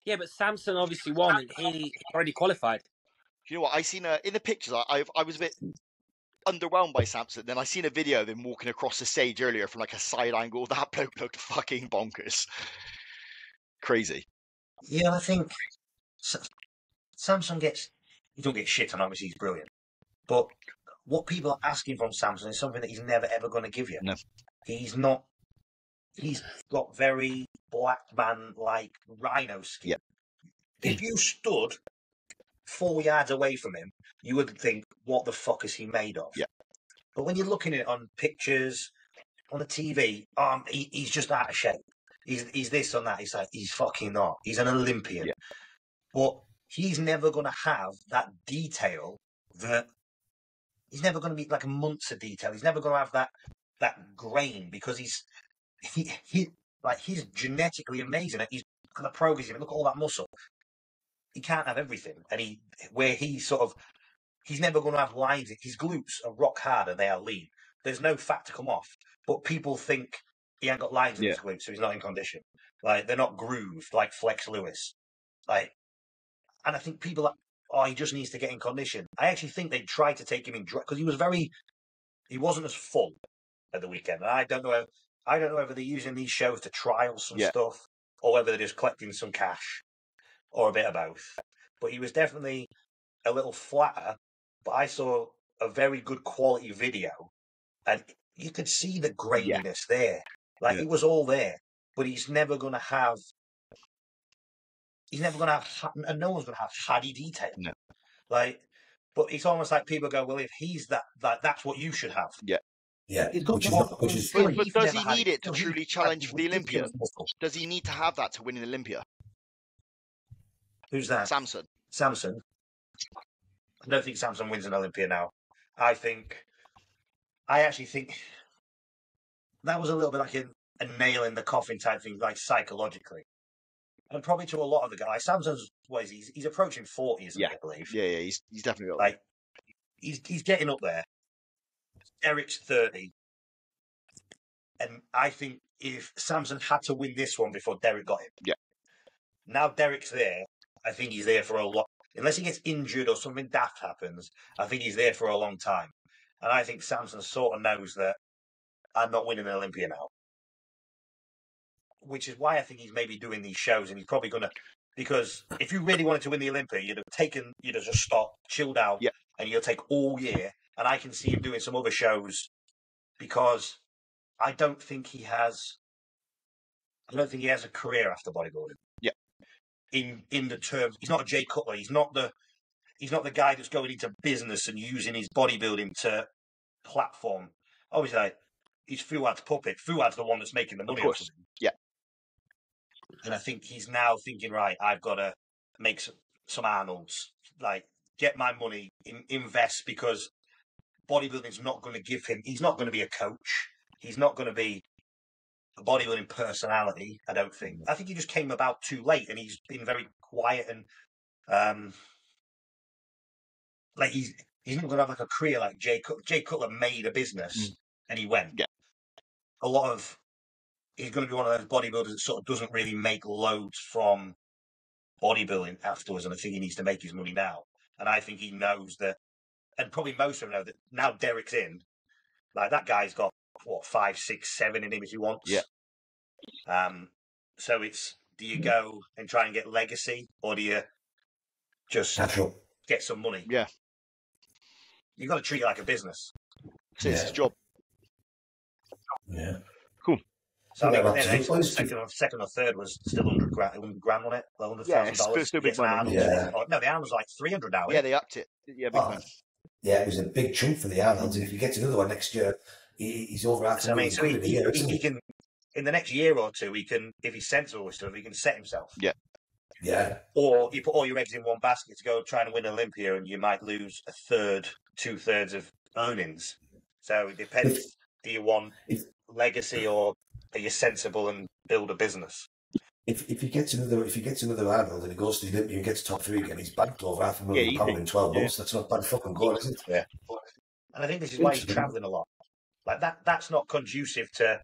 Yeah, but Samson obviously won, and he already qualified. You know what? I seen in the pictures. I was a bit underwhelmed by Samson. Then I seen a video of him walking across the stage earlier from like a side angle. That bloke looked fucking bonkers, crazy. Yeah, I think Samson he don't get shit on. Obviously, he's brilliant, but what people are asking from Samson is something that he's never ever going to give you. No, he's not. He's got very black man like rhino skin. Yeah. If you stood 4 yards away from him, you would think, what the fuck is he made of? Yeah. But when you're looking at it on pictures, on the TV, he's just out of shape. He's this and that. He's like, he's fucking not. He's an Olympian. Yeah. But he's never going to have that detail that... He's never going to be like a months of detail. He's never going to have that grain because he's genetically amazing. He's got the progress. Look at all that muscle. He can't have everything, and he's never going to have lines. His glutes are rock hard and they are lean. There's no fat to come off, but people think he ain't got lines in his glutes, so he's not in condition. Like, they're not grooved like Flex Lewis. Like, and I think people he just needs to get in condition. I actually think they tried to take him in because he wasn't as full at the weekend. And I don't know whether they're using these shows to trial some stuff or whether they're just collecting some cash. Or a bit of both. But he was definitely a little flatter. But I saw a very good quality video. And you could see the graininess there. Like, it was all there. But he's never going to have... And no one's going to have fatty detail. No. Like, but it's almost like people go, well, if he's that's what you should have. Yeah. Yeah. But does he need it to truly challenge for the Olympia? Does he need to have that to win an Olympia? Who's that? Samson. I don't think Samson wins an Olympia now. I actually think that was a little bit like a nail in the coffin type thing, like psychologically. And probably to a lot of the guys. Samson's, what is he? He's approaching 40, isn't he, I believe? Yeah, he's definitely up there. He's getting up there. Eric's 30. And I think if Samson had to win this one before Derek got him. Yeah. Now Derek's there. I think he's there for a lot. Unless he gets injured or something daft happens, I think he's there for a long time. And I think Samson sort of knows that I'm not winning an Olympia now. Which is why I think he's maybe doing these shows, and he's probably going to... Because if you really wanted to win the Olympia, you'd have just stopped, chilled out, and you'll take all year. And I can see him doing some other shows because I don't think he has a career after bodybuilding. Yeah. In the terms, he's not a Jay Cutler. He's not the guy that's going into business and using his bodybuilding to platform. Obviously, he's Fuad's puppet. Fuad's the one that's making the money. Of course. Yeah. And I think he's now thinking, right, I've got to make some Arnolds, like get my money, invest, because bodybuilding's not going to give him. He's not going to be a coach. He's not going to be a bodybuilding personality, I don't think. I think he just came about too late, and he's been very quiet and like he's not going to have like a career like Jay Cutler. Jay Cutler made a business and he went. Yeah. He's going to be one of those bodybuilders that sort of doesn't really make loads from bodybuilding afterwards, and I think he needs to make his money now. And I think he knows that, and probably most of them know that now Derek's in. Like, that guy's got 5, 6, 7 in him if he wants. Yeah. So it's, do you go and try and get legacy, or do you just Natural. get some money? Yeah. You've got to treat it like a business. So it's his job. Yeah. Cool. So Yeah, I think absolutely. second or third was still 100 grand on it, $100,000. Yeah, it's still big money. Yeah. No, the Arnold's like 300 now. Yeah, they upped it. Yeah, big time. Yeah, it was a big chunk for the Arnolds, and if he gets another one next year, he's over half a million quid a year, isn't he can, in the next year or two, he can, if he's sensible with stuff, he can set himself. Yeah. Yeah. Or you put all your eggs in one basket to go try and win Olympia, and you might lose a third, 2/3 of earnings. So it depends. Do you want legacy, or are you sensible and build a business? If he gets another Arnold and he goes to the Olympia and gets top 3 again, he's banked over £500,000 in 12 months. That's not bad fucking goal, is it? Yeah. And I think this is why he's travelling a lot. Like that's not conducive to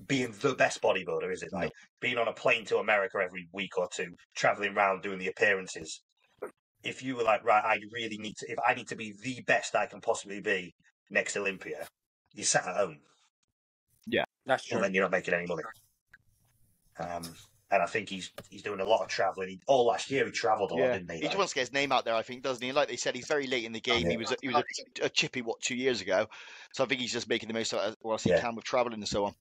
being the best bodybuilder, is it? Like being on a plane to America every week or two, travelling around doing the appearances. If you were like, right, I need to be the best I can possibly be next Olympia, you sat at home. Yeah, that's true. And then you're not making any money. And I think he's doing a lot of travelling. All last year he travelled a lot, didn't he? He just wants to get his name out there, I think, doesn't he? Like they said, he's very late in the game. He was a chippy 2 years ago, so I think he's just making the most of it whilst he can with travelling and so on.